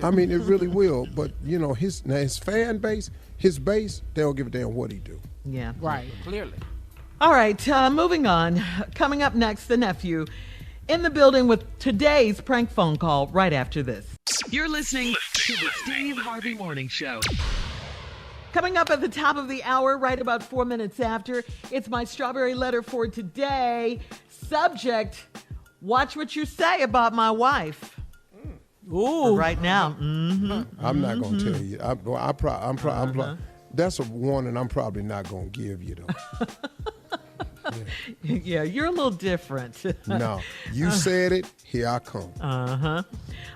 I mean, it really will. But, you know, his fan base, his base, they don't give a damn what he do. Yeah. Right, clearly. All right, moving on. Coming up next, the nephew in the building with today's prank phone call right after this. You're listening to the Steve Harvey Morning Show. Coming up at the top of the hour, right about 4 minutes after, it's my strawberry letter for today. Subject, watch what you say about my wife. Ooh. For right now. Mm-hmm. I'm not going to tell you. That's a warning I'm probably not going to give you, though. Yeah, you're a little different. No, you said it, here I come.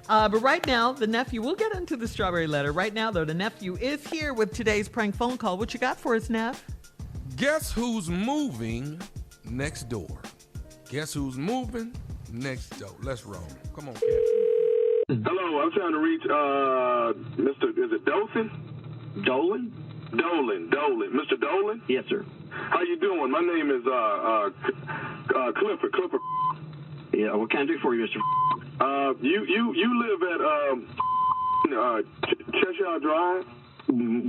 But right now, the nephew, we'll get into the strawberry letter. Right now, though, the nephew is here with today's prank phone call. What you got for us, Neff? Guess who's moving next door? Guess who's moving next door? Let's roll. Come on, kid. Hello, I'm trying to reach Mr. Is it Dolphin? Dolan. Mr. Dolan? Yes, sir. How you doing? My name is Clifford. Yeah, what can I do for you, Mr. You live at Cheshire Drive?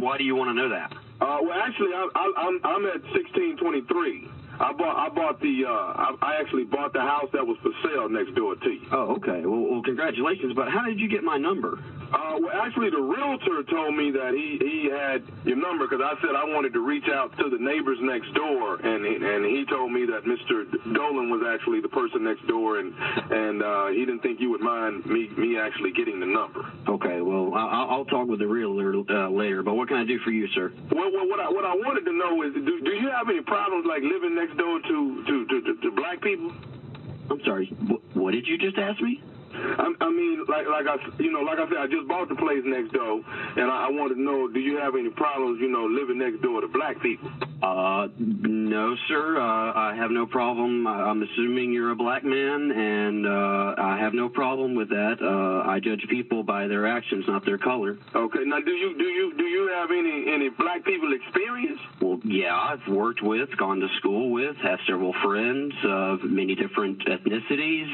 Why do you want to know that? Well, actually, I'm at 1623. I actually bought the house that was for sale next door to you. Oh, okay. Well, congratulations. But how did you get my number? Well, actually, the realtor told me that he had your number because I said I wanted to reach out to the neighbors next door, and he told me that Mr. Dolan was actually the person next door, and he didn't think you would mind me actually getting the number. Okay. Well, I'll talk with the realtor later. But what can I do for you, sir? Well, what I wanted to know is, do you have any problems like living next door to black people? I'm sorry. What did you just ask me? I mean, like I said, I just bought the place next door, and I wanted to know, do you have any problems, living next door to black people? No, sir. I have no problem. I'm assuming you're a black man, and I have no problem with that. I judge people by their actions, not their color. Okay. Now, do you have any black people experience? Well, yeah, I've worked with, gone to school with, have several friends of many different ethnicities.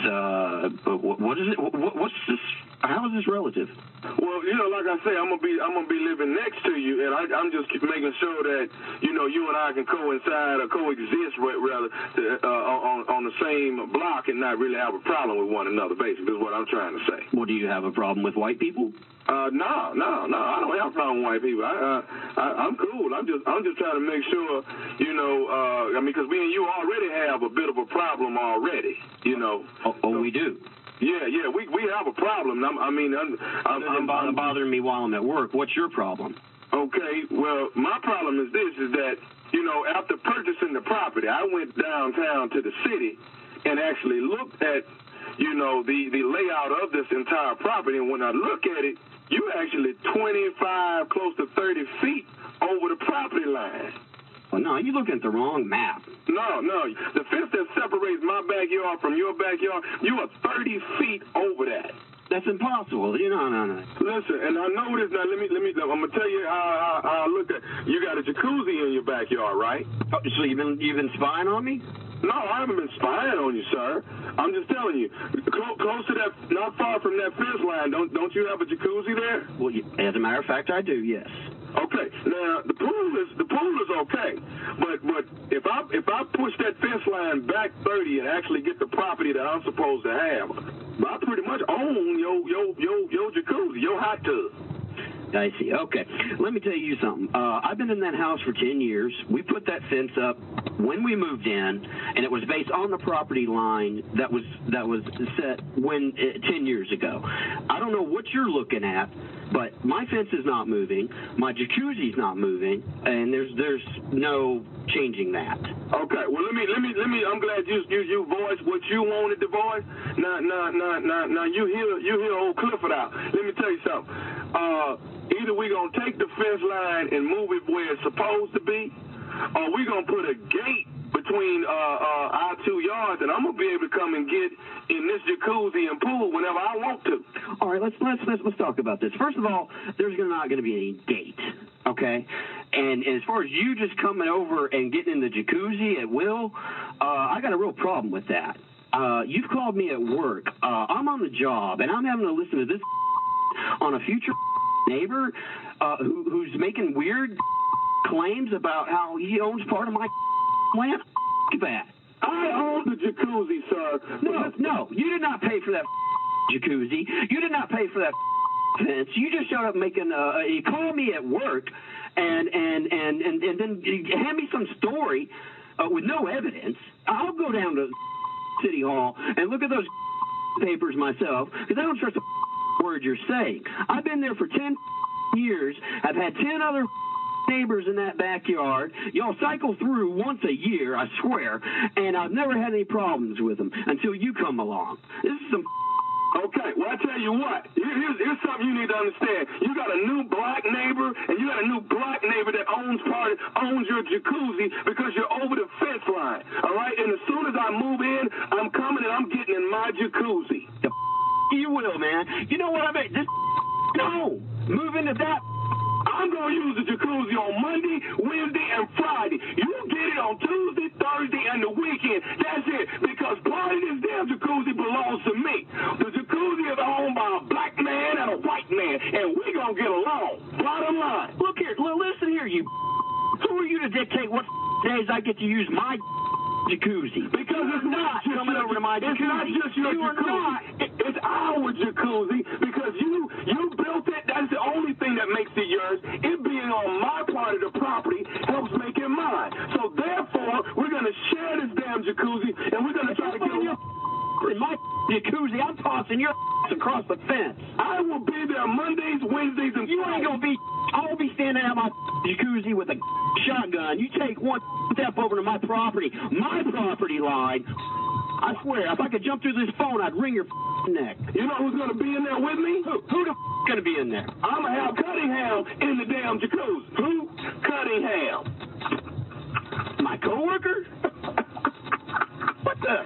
What is it? What's this? How is this relative? Well, like I say, I'm gonna be living next to you, and I'm just making sure that you and I can coincide or coexist rather on the same block and not really have a problem with one another. Basically, is what I'm trying to say. Well, do you have a problem with white people? No, I don't have a problem with white people. I'm cool. I'm just trying to make sure, because me and you already have a bit of a problem already, Oh, we do. Yeah, we have a problem. I'm bothering me while I'm at work. What's your problem? Okay, well, my problem is that, after purchasing the property, I went downtown to the city and actually looked at, the layout of this entire property. And when I look at it, you actually 25, close to 30 feet over the property line. Well, no, you're looking at the wrong map. No. The fence that separates my backyard from your backyard, you are 30 feet over that. That's impossible. No. Listen, and I know this. Now, let me. I'm gonna tell you how I look at. You got a jacuzzi in your backyard, right? Oh, so you've been spying on me? No, I haven't been spying on you, sir. I'm just telling you, close to that, not far from that fence line. Don't you have a jacuzzi there? Well, as a matter of fact, I do. Yes. Okay. Now the pool is okay, but if I push that fence line back 30 and actually get the property that I'm supposed to have, I pretty much own your jacuzzi, your hot tub. I see. Okay. Let me tell you something. I've been in that house for 10 years. We put that fence up when we moved in, and it was based on the property line that was set 10 years ago. I don't know what you're looking at, but my fence is not moving. My jacuzzi's not moving, and there's no changing that. Okay. Well, let me. I'm glad you voiced what you wanted to voice. Now you hear old Clifford out. Let me tell you something. Either we're going to take the fence line and move it where it's supposed to be, or we're going to put a gate between our 2 yards, and I'm going to be able to come and get in this jacuzzi and pool whenever I want to. All right, let's talk about this. First of all, there's not going to be any gate, okay? And as far as you just coming over and getting in the jacuzzi at will, I got a real problem with that. You've called me at work. I'm on the job, and I'm having to listen to this on a future neighbor who's making weird claims about how he owns part of my land. That. I own the jacuzzi, sir. No, you did not pay for that jacuzzi. You did not pay for that fence. You just showed up making you called me at work and then you hand me some story with no evidence. I'll go down to City Hall and look at those papers myself because I don't trust a word you're saying. I've been there for 10 years. I've had 10 other neighbors in that backyard. Y'all cycle through once a year, I swear, and I've never had any problems with them until you come along. This is some Okay, well, I tell you what. Here's something you need to understand. You got a new black neighbor, and you got a new black neighbor that owns your jacuzzi because you're over the fence line, all right? And as soon as I move in, I'm coming and I'm getting in my jacuzzi. You will, man. You know what I mean? No. Move into that. I'm going to use the jacuzzi on Monday, Wednesday, and Friday. You get it on Tuesday, Thursday, and the weekend. That's it. Because part of this damn jacuzzi belongs to me. The jacuzzi is owned by a black man and a white man, and we're going to get along. Bottom line. Look here. Listen here, you. Who are you to dictate what days I get to use my jacuzzi? Because it's not coming over to my jacuzzi. It's not just your jacuzzi. It's our jacuzzi because you built it. That's the only thing that makes it yours. It being on my part of the property helps make it mine. So therefore, we're going to share this damn jacuzzi, and we're going to try to get in my jacuzzi. I'm tossing your across the fence. I will be there Mondays, Wednesdays, and you ain't gonna be. I will be standing at my jacuzzi with a shotgun. You take one step over to my property line. I swear, if I could jump through this phone, I'd wring your neck. You know who's gonna be in there with me? Who the gonna be in there? I'm gonna have Cunningham in the damn jacuzzi. Who? Cunningham. My coworker? What the?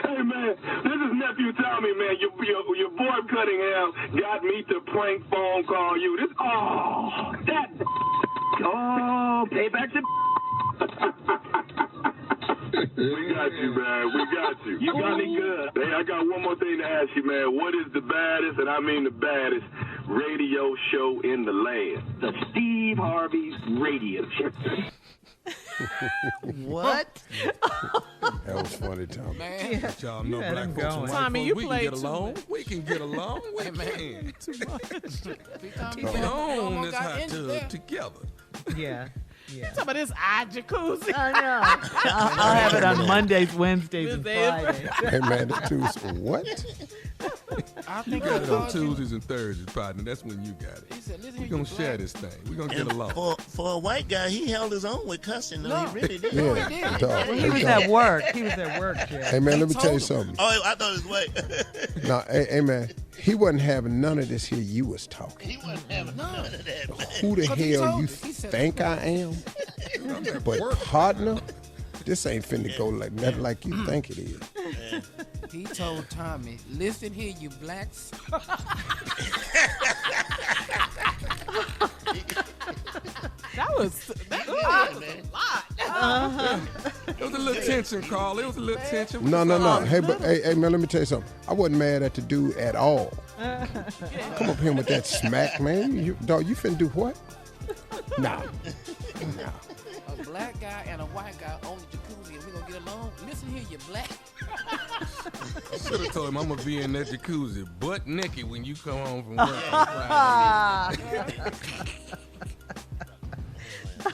Hey, man, this is Nephew Tommy, man. Your boy Cunningham got me to prank phone call you. Payback's a... We got you, man. We got you. You got me good. Hey, I got one more thing to ask you, man. What is the baddest, and I mean the baddest, radio show in the land? The Steve Harvey Radio Show. What? That was funny, Tommy. Man, yeah. Y'all know black folks and white Tommy, folks, you we can get along. We can get along. We can. Keep it on this hot tub together. Yeah. You talking about this jacuzzi? I know. I'll have it on Mondays, Wednesdays, and Fridays. Hey, man, the Tuesday. What? I think you got it on Tuesdays and Thursdays, partner. That's when you got it. We're going to share this thing. We're going to get along. For a white guy, he held his own with cussing, though. He really did. Yeah, he did. He was at work. Jay. Hey, man, let me tell you something. Oh, I thought it was white. No, hey, man, he wasn't having none of this here you was talking. He wasn't having none of that, man. Who the hell you think I am? But partner, this ain't finna go like nothing like you think it is. He told Tommy, listen here, you blacks. That was a lot. It was a little tension, Carl. It was a little tension. No. Hey, man, let me tell you something. I wasn't mad at the dude at all. Come up here with that smack, man. Dog, you finna do what? Nah. A black guy and a white guy own the jacuzzi, and we gonna get along. Listen here, you black. I should have told him I'm gonna be in that jacuzzi butt naked when you come home from work on Friday.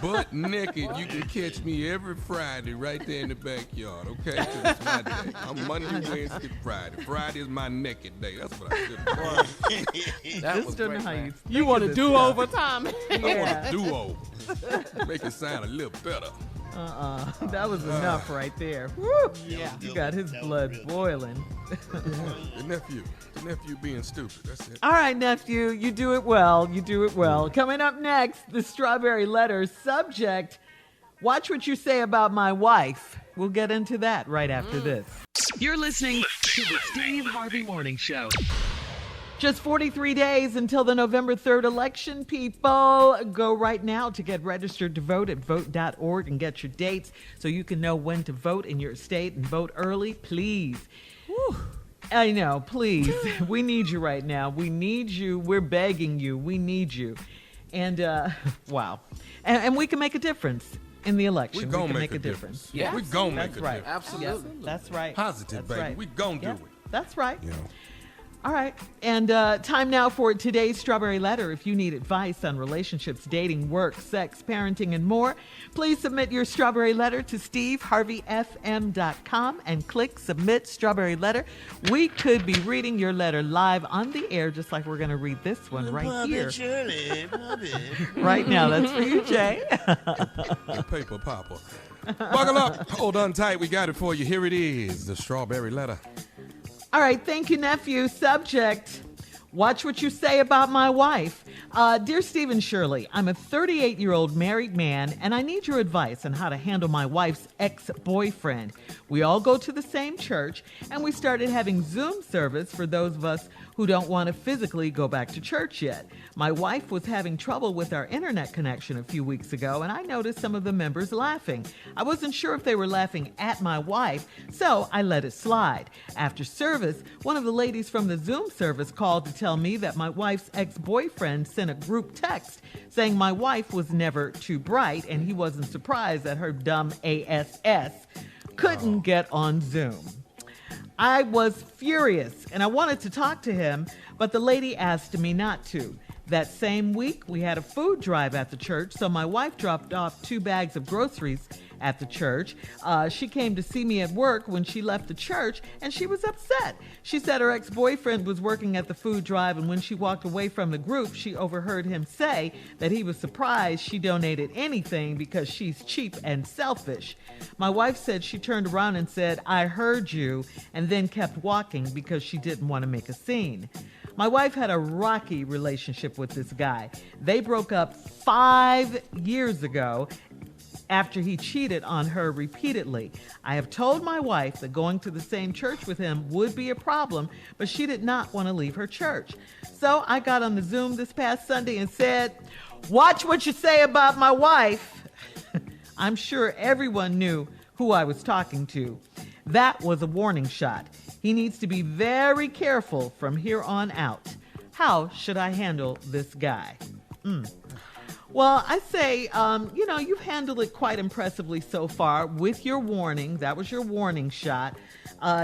Butt naked, you can catch me every Friday right there in the backyard, okay? 'Cause it's my day. I'm Monday, Wednesday, Friday. Friday is my naked day. That's what I should have done. That Just was don't great, know how man. you want to do over, Tommy? I want a do-over. Make it sound a little better. That was enough right there. Woo. Yeah. You got his blood boiling. The nephew being stupid. That's it. All right, nephew, you do it well. Coming up next, the strawberry letter subject. Watch what you say about my wife. We'll get into that right after this. You're listening to the Steve Harvey Morning Show. Just 43 days until the November 3rd election, people. Go right now to get registered to vote at vote.org and get your dates so you can know when to vote in your state and vote early, please. Whew. I know, please. We need you right now. We need you. We're begging you. We need you. And, wow. And we can make a difference in the election. We can make a difference. Yeah, we gonna make a right. difference. Absolutely. Yes, that's right. Positive, that's baby. Right. We gonna do it. That's right. Yeah. All right. And time now for today's Strawberry Letter. If you need advice on relationships, dating, work, sex, parenting, and more, please submit your Strawberry Letter to steveharveyfm.com and click Submit Strawberry Letter. We could be reading your letter live on the air, just like we're going to read this one right here. Shirley, Right now. That's for you, Jay. Paper popper. Buckle up. Hold on tight. We got it for you. Here it is, the Strawberry Letter. All right, thank you, nephew. Subject, watch what you say about my wife. Dear Steve and Shirley, I'm a 38-year-old married man, and I need your advice on how to handle my wife's ex-boyfriend. We all go to the same church, and we started having Zoom service for those of us who don't want to physically go back to church yet. My wife was having trouble with our internet connection a few weeks ago, and I noticed some of the members laughing. I wasn't sure if they were laughing at my wife, so I let it slide. After service, one of the ladies from the Zoom service called to tell me that my wife's ex-boyfriend sent a group text saying my wife was never too bright, and he wasn't surprised that her dumb ASS couldn't get on Zoom. I was furious, and I wanted to talk to him, but the lady asked me not to. That same week, we had a food drive at the church, so my wife dropped off 2 bags of groceries at the church. She came to see me at work when she left the church, and she was upset. She said her ex-boyfriend was working at the food drive, and when she walked away from the group, she overheard him say that he was surprised she donated anything because she's cheap and selfish. My wife said she turned around and said, "I heard you," and then kept walking because she didn't want to make a scene. My wife had a rocky relationship with this guy. They broke up 5 years ago after he cheated on her repeatedly. I have told my wife that going to the same church with him would be a problem, but she did not want to leave her church. So I got on the Zoom this past Sunday and said, "Watch what you say about my wife." I'm sure everyone knew who I was talking to. That was a warning shot. He needs to be very careful from here on out. How should I handle this guy? Well, I say, you've handled it quite impressively so far with your warning. That was your warning shot.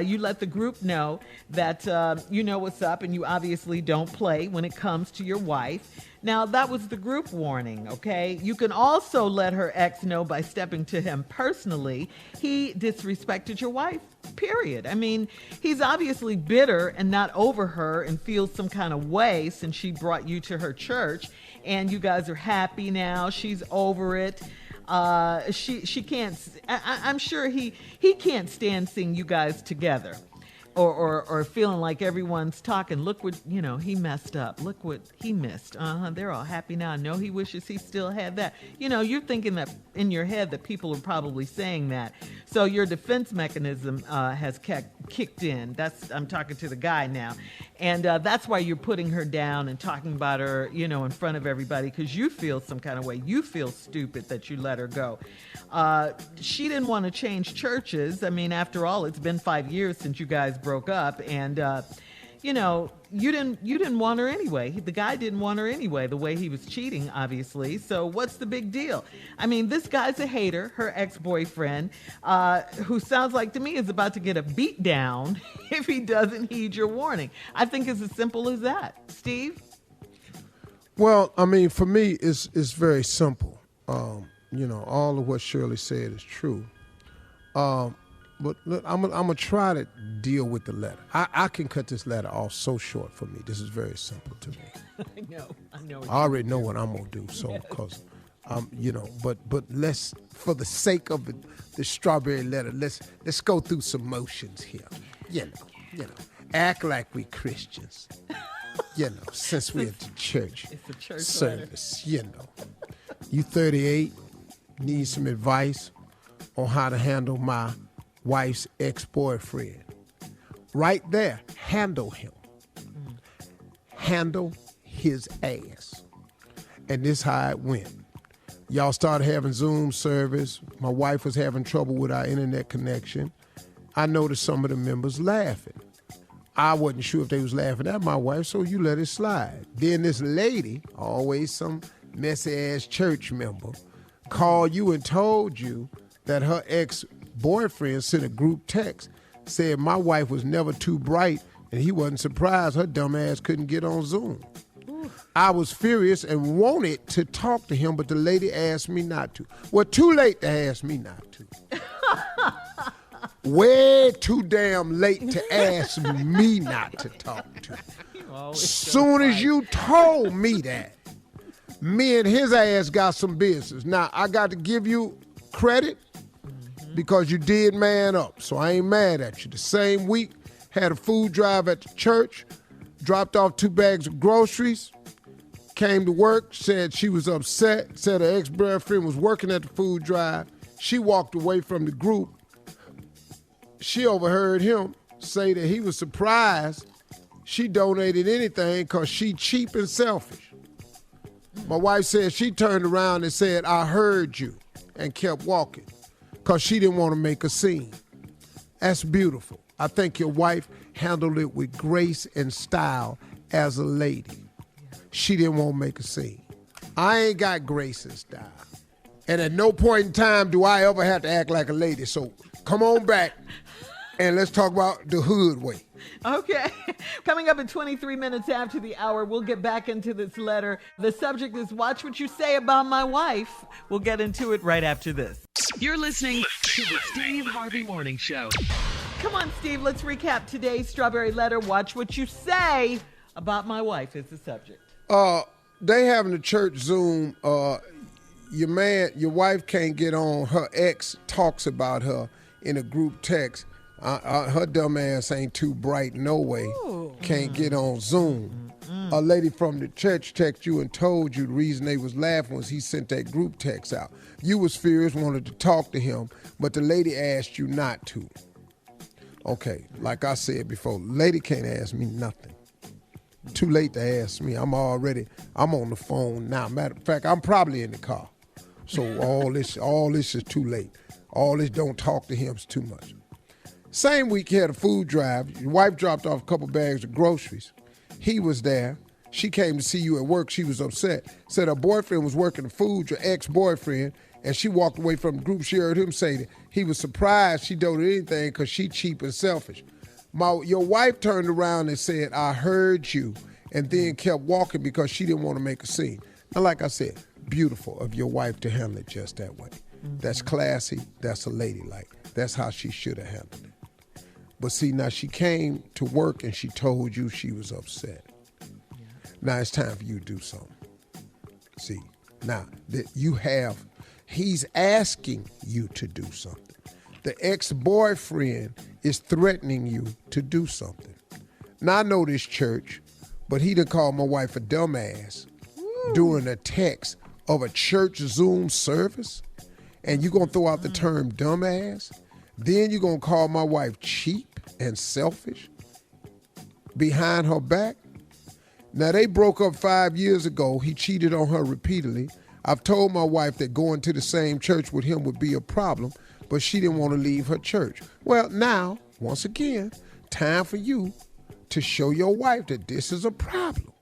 You let the group know that you know what's up, and you obviously don't play when it comes to your wife. Now, that was the group warning, okay? You can also let her ex know by stepping to him personally. He disrespected your wife, period. I mean, he's obviously bitter and not over her and feels some kind of way since she brought you to her church. And you guys are happy now. She's over it. She can't. I'm sure he can't stand seeing you guys together, or feeling like everyone's talking. Look what he messed up. Look what he missed. They're all happy now. No, he wishes he still had that. You're thinking that in your head that people are probably saying that. So your defense mechanism has kicked in. I'm talking to the guy now. And that's why you're putting her down and talking about her, in front of everybody, because you feel some kind of way. You feel stupid that you let her go. She didn't want to change churches. I mean, after all, it's been 5 years since you guys broke up, and you didn't want her anyway. The guy didn't want her anyway, the way he was cheating, obviously. So what's the big deal? I mean, this guy's a hater, her ex-boyfriend, who sounds like to me is about to get a beat down if he doesn't heed your warning. I think it's as simple as that. Steve? Well, I mean, for me, it's very simple. All of what Shirley said is true. But look, I'm gonna try to deal with the letter. I can cut this letter off so short for me. This is very simple to me. I know. I already know what I'm gonna do. So, because, but let's, for the sake of the strawberry letter, let's go through some motions here. Act like we Christians. Since we're at the church. It's a church service. You 38, need some advice on how to handle my wife's ex-boyfriend. Right there, handle him. Handle his ass. And this how it went. Y'all started having Zoom service. My wife was having trouble with our internet connection. I noticed some of the members laughing. I wasn't sure if they was laughing at my wife, so you let it slide. Then this lady, always some messy-ass church member, called you and told you that her ex-boyfriend sent a group text, said my wife was never too bright And he wasn't surprised her dumb ass couldn't get on Zoom. I was furious and wanted to talk to him, but the lady asked me not to. Well, too late to ask me not to. Way too damn late to ask me not to talk to. Soon as you told me that, me and his ass got some business. Now, I got to give you credit because you did man up, so I ain't mad at you. The same week, had a food drive at the church, dropped off 2 bags of groceries, came to work, said she was upset, said her ex-boyfriend was working at the food drive. She walked away from the group. She overheard him say that he was surprised she donated anything because she cheap and selfish. My wife said she turned around and said, I heard you, and kept walking because she didn't want to make a scene. That's beautiful. I think your wife handled it with grace and style as a lady. She didn't want to make a scene. I ain't got grace and style. And at no point in time do I ever have to act like a lady. So come on back and let's talk about the hood way. Okay. Coming up in 23 minutes after the hour, we'll get back into this letter. The subject is watch what you say about my wife. We'll get into it right after this. You're listening to the Steve Harvey Morning Show. Come on, Steve, let's recap today's Strawberry Letter. Watch what you say about my wife is the subject. They having a church Zoom. Your wife can't get on. Her ex talks about her in a group text. Her dumb ass ain't too bright no way. Can't get on Zoom. A lady from the church texted you and told you the reason they was laughing was he sent that group text out. You was furious, wanted to talk to him, but the lady asked you not to. Okay, like I said before, lady can't ask me nothing. Too late to ask me. I'm on the phone now. Matter of fact, I'm probably in the car. So all this is too late. All this don't talk to him is too much. Same week, he had a food drive. Your wife dropped off a couple bags of groceries. He was there. She came to see you at work. She was upset. Said her boyfriend was working the food, your ex-boyfriend, and she walked away from the group. She heard him say that he was surprised she donated anything because she cheap and selfish. Your wife turned around and said, I heard you, and then kept walking because she didn't want to make a scene. Now, like I said, beautiful of your wife to handle it just that way. That's classy. That's a ladylike. That's how she should have handled it. But see, now she came to work and she told you she was upset. Now it's time for you to do something. See, now that he's asking you to do something. The ex-boyfriend is threatening you to do something. Now I know this church, but he done called my wife a dumbass during a text of a church Zoom service, and you gonna throw out the term dumbass? Then you gonna call my wife cheap and selfish behind her back? Now they broke up 5 years ago. He cheated on her repeatedly. I've told my wife that going to the same church with him would be a problem, but she didn't want to leave her church. Well, now, once again, time for you to show your wife that this is a problem.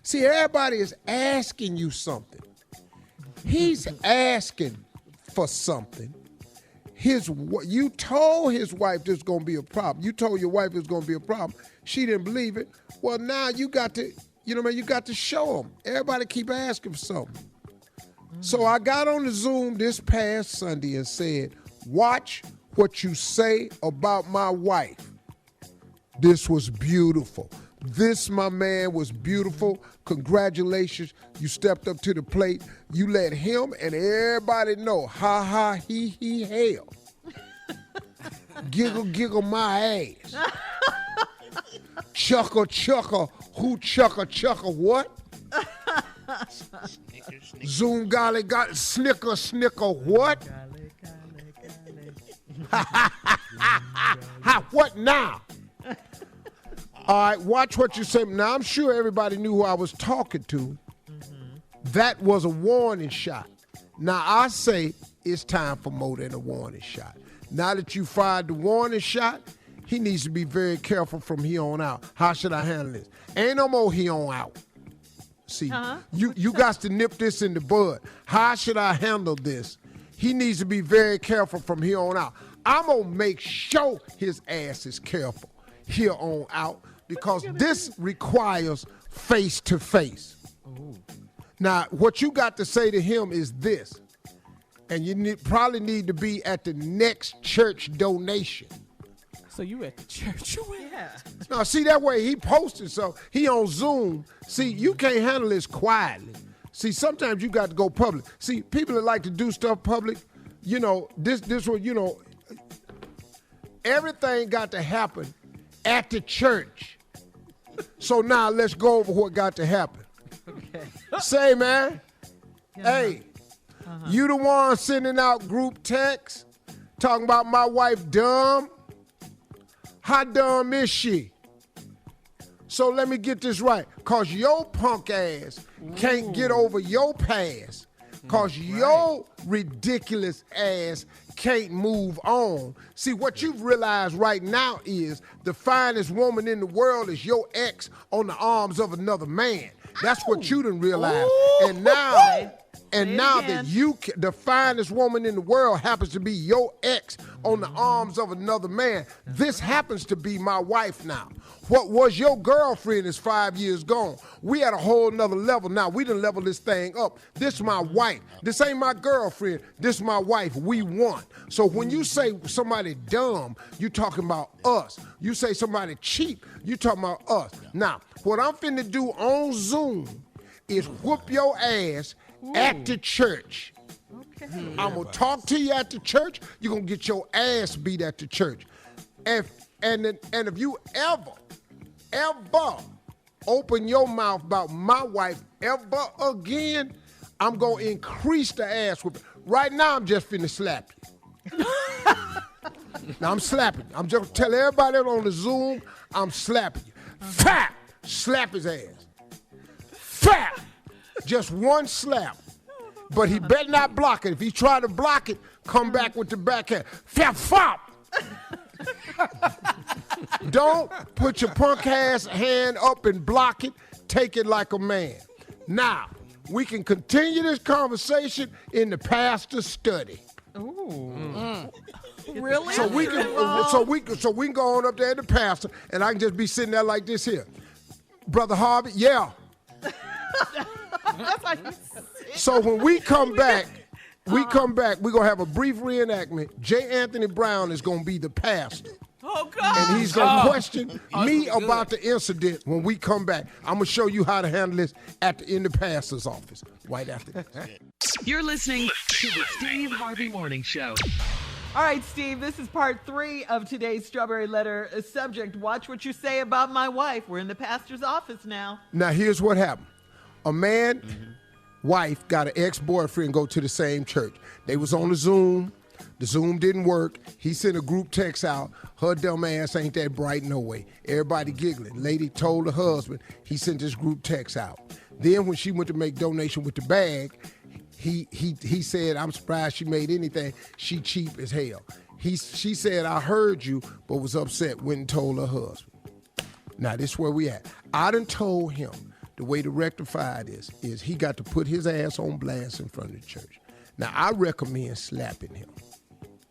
See, everybody is asking you something. He's asking for something. You told his wife this was going to be a problem. You told your wife it was going to be a problem. She didn't believe it. Well, now you got to, you got to show them. Everybody keep asking for something. So I got on the Zoom this past Sunday and said, watch what you say about my wife. This was beautiful. This, my man, was beautiful. Congratulations. You stepped up to the plate. You let him and everybody know, ha, ha, he, hell. Giggle, giggle my ass. Chuckle, chuckle, who chuckle, chuckle, what? Zoom golly, got snicker, snicker, what? What now? All right, watch what you say. Now, I'm sure everybody knew who I was talking to. That was a warning shot. Now, I say it's time for more than a warning shot. Now that you fired the warning shot, he needs to be very careful from here on out. How should I handle this? Ain't no more here on out. See, you got to nip this in the bud. How should I handle this? He needs to be very careful from here on out. I'm going to make sure his ass is careful. here on out because this requires face-to-face. Now, what you got to say to him is this, and you probably need to be at the next church donation. So you at the church? Yeah. Now, see, that way he posted, so he on Zoom. See, you can't handle this quietly. See, sometimes you got to go public. See, people that like to do stuff public, you know, this one, you know, everything got to happen at the church. So now let's go over what got to happen. Okay. Say, man, hey, you the one sending out group texts talking about my wife dumb? How dumb is she? So let me get this right, because your punk ass can't get over your past, because your ridiculous ass can't move on. See, what you've realized right now is the finest woman in the world is your ex on the arms of another man. That's what you done realized. And now... And now that the finest woman in the world happens to be your ex on the arms of another man, this happens to be my wife now. What was your girlfriend is 5 years gone. We at a whole nother level now. We done level this thing up. This my wife. This ain't my girlfriend. This my wife. We won. So when you say somebody dumb, you talking about us. You say somebody cheap, you talking about us. Now, what I'm finna do on Zoom is whoop your ass at the church. Okay. I'm going to talk to you at the church. You're going to get your ass beat at the church. And if you ever open your mouth about my wife ever again, I'm going to increase the ass whipping. Right now, I'm just finna slap you. Now, I'm slapping you. I'm just tell everybody on the Zoom, I'm slapping you. Fat! Slap his ass. Fat! Just one slap. But he better not block it. If he try to block it, come back with the backhand. Fap, fop! Don't put your punk ass hand up and block it. Take it like a man. Now, we can continue this conversation in the pastor's study. Ooh. Really? So we can go on up there to the pastor, and I can just be sitting there like this here. Brother Harvey, yeah. So when we come back, we're going to have a brief reenactment. J. Anthony Brown is going to be the pastor. Oh, God. And he's going to question me about the incident when we come back. I'm going to show you how to handle this in the pastor's office right after this. You're listening to the Steve Harvey Morning Show. All right, Steve, this is part 3 of today's Strawberry Letter subject. Watch what you say about my wife. We're in the pastor's office now. Now, here's what happened. A man, wife, got an ex-boyfriend go to the same church. They was on the Zoom. The Zoom didn't work. He sent a group text out. Her dumb ass ain't that bright no way. Everybody giggling. Lady told her husband he sent this group text out. Then when she went to make donation with the bag, he said, I'm surprised she made anything. She cheap as hell. She said, I heard you, but was upset, went and told her husband. Now, this is where we at. I done told him the way to rectify this is he got to put his ass on blast in front of the church. Now, I recommend slapping him.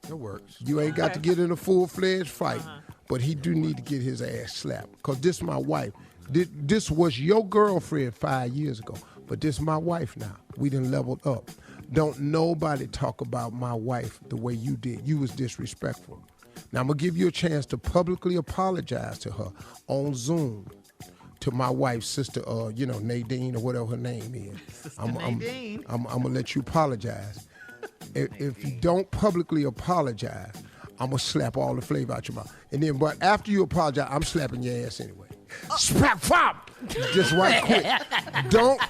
It works. You ain't got to get in a full-fledged fight, but he do need to get his ass slapped. Because this is my wife. This was your girlfriend 5 years ago, but this is my wife now. We done leveled up. Don't nobody talk about my wife the way you did. You was disrespectful. Now, I'm going to give you a chance to publicly apologize to her on Zoom. To my wife's sister, Nadine or whatever her name is. I'm gonna let you apologize. If you don't publicly apologize, I'm gonna slap all the flavor out your mouth. And then, but after you apologize, I'm slapping your ass anyway. Slap, flop, just right quick.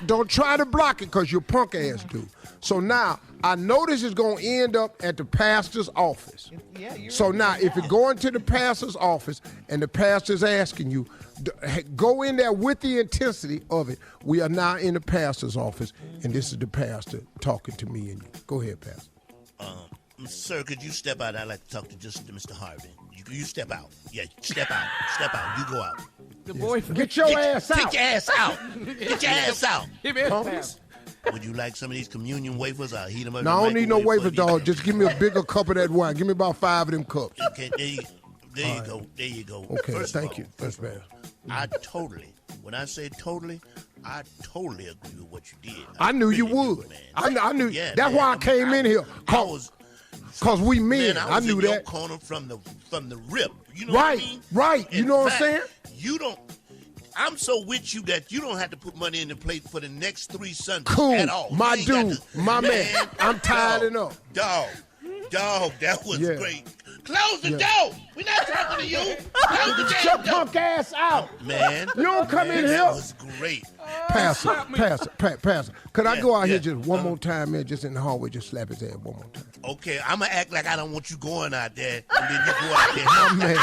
Don't try to block it because your punk ass do. So now I know this is gonna end up at the pastor's office. So now if you go into the pastor's office and the pastor's asking you, go in there with the intensity of it. We are now in the pastor's office, and this is the pastor talking to me and you. Go ahead, Pastor. Sir, could you step out? I'd like to talk to Mr. Harvey. You step out. Yeah, step out. Step out. You go out. The boyfriend. Get your ass out. Take your ass out. Get your ass out. Homeless? Would you like some of these communion wafers? I'll heat them up. No, I don't need no wafers, dog. Just give me a bigger cup of that wine. Give me about 5 of them cups. Okay, There you go. There you go. Okay, First thank you. That's bad. When I say totally, I totally agree with what you did. I knew you would. I knew. Yeah, that's man, why I came in here. Cause we men. Man, I knew in your that. corner from the rip. You know Right, what I mean? right. You know what I'm saying? You don't. I'm so with you that you don't have to put money in the plate for the next 3 Sundays Cool, at all. my You ain't dude, got to- my man. I'm tired enough. Dog, that was Yeah. great. Close the Yeah. door. We're not talking to you. Close the Get your damn door. punk ass out. Man. You don't come in That here. was great. Pastor. Could I go out here Yeah. just one more time, man, just in the hallway, just slap his ass one more time? Okay, I'm going to act like I don't want you going out there, and then you go out there. My man,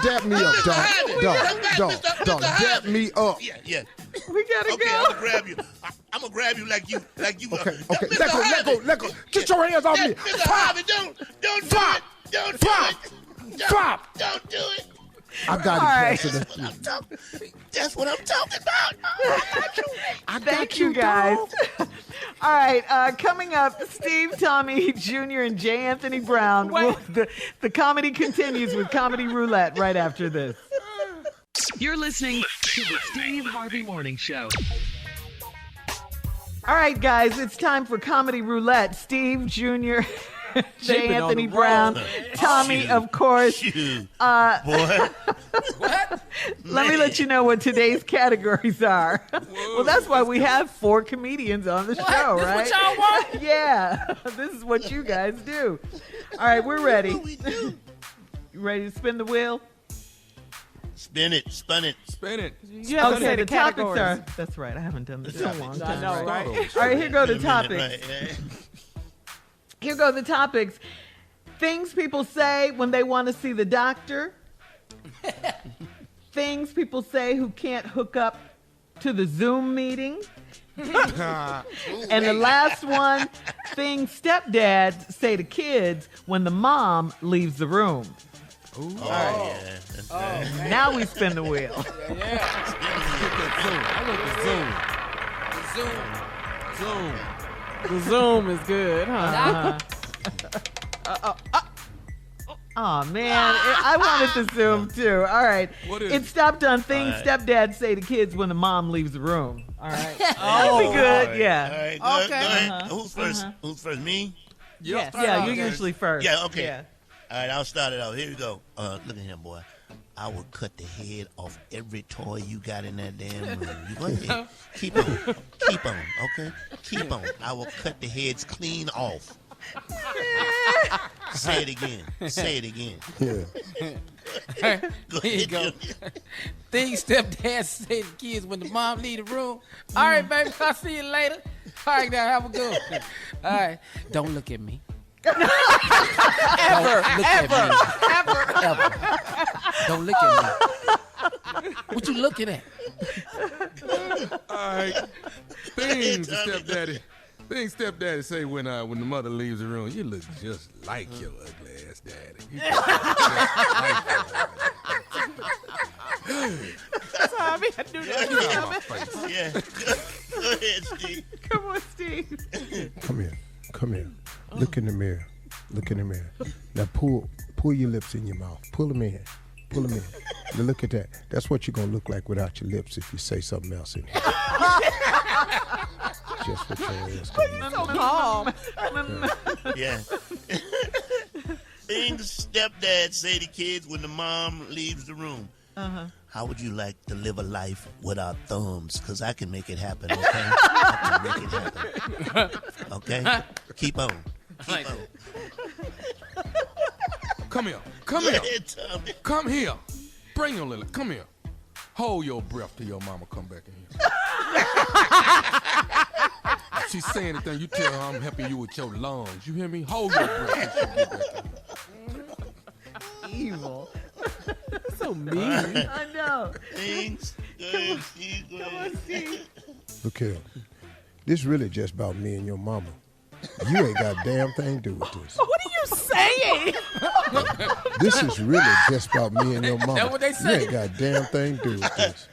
dap me up, dog. Dap me up. Yeah. We gotta Okay, go. I'm gonna grab you. I'm gonna grab you like you. Okay. Mr. Let go. Get your hands off me. Mr. Harvey, don't do it. Don't do it. Stop. Don't do it. I got it, Pastor. That's what I'm talking about. Thank you, guys. All right, coming up, Steve, Tommy Jr., and J. Anthony Brown. The comedy continues with Comedy Roulette right after this. You're listening to the Steve Harvey Morning Show. All right, guys, it's time for Comedy Roulette. Steve Jr., J. been on Anthony the Brown, roll. Tommy, of course. Boy. Let me let you know what today's categories are. Well, that's why we have 4 comedians on the show, This right? what y'all want? Yeah, this is what you guys do. All right, we're ready. You ready to spin the wheel? Spin it. You have to say the topics are. That's right. I haven't done this in a long time. I know, right? All right, here go the topics. Here go the topics. Things people say when they want to see the doctor. Things people say who can't hook up to the Zoom meeting. And the last one, things stepdads say to kids when the mom leaves the room. All right. Oh, Yeah. Now we spin the wheel. The Zoom is good, huh? Oh, man. I wanted the Zoom, too. All right. It stopped on things stepdads say to kids when the mom leaves the room. All right. That'll be good. All Yeah. right. Go Okay. ahead. Who's first? Who's first? Me? Yes. Yeah, you're usually first. Yeah, okay. Yeah. All right, I'll start it out. Here we go. Look at him, boy. I will cut the head off every toy you got in that damn room. You go ahead. Keep on. Okay? Keep on. I will cut the heads clean off. Say it again. Yeah. Go Here you ahead, go. Junior. Things stepdads say to kids when the mom leave the room. All right, baby, I'll see you later. All right, now have a good one. All right, don't look at me. Ever. Don't look at me. What you looking at? All right. Things stepdaddy say when the mother leaves the room. You look just like your ugly ass daddy. You just Tommy, I knew that was like my coming. face. Yeah. Go ahead, Steve. Come on, Steve. Come here. Look in the mirror. Now pull your lips in your mouth. Pull them in. Now look at that. That's what you're going to look like without your lips if you say something else in here. Just what your ass going to So calm. Yeah. Things stepdads say to kids when the mom leaves the room. How would you like to live a life without thumbs? Because I can make it happen, okay? I can make it happen. Okay? Keep on. Come here. Go ahead, Tommy. Come here. Bring your little. Come here. Hold your breath till your mama come back in here. If she say anything, you tell her I'm helping you with your lungs. You hear me? Hold your breath till she get back in here. Evil. So mean. I know. Things. Come on, Steve. Look here. This really just about me and your mama. You ain't got a damn thing to do with this. What are you saying? This is really just about me and your mama. That's what they You say. ain't got a damn thing to do with this.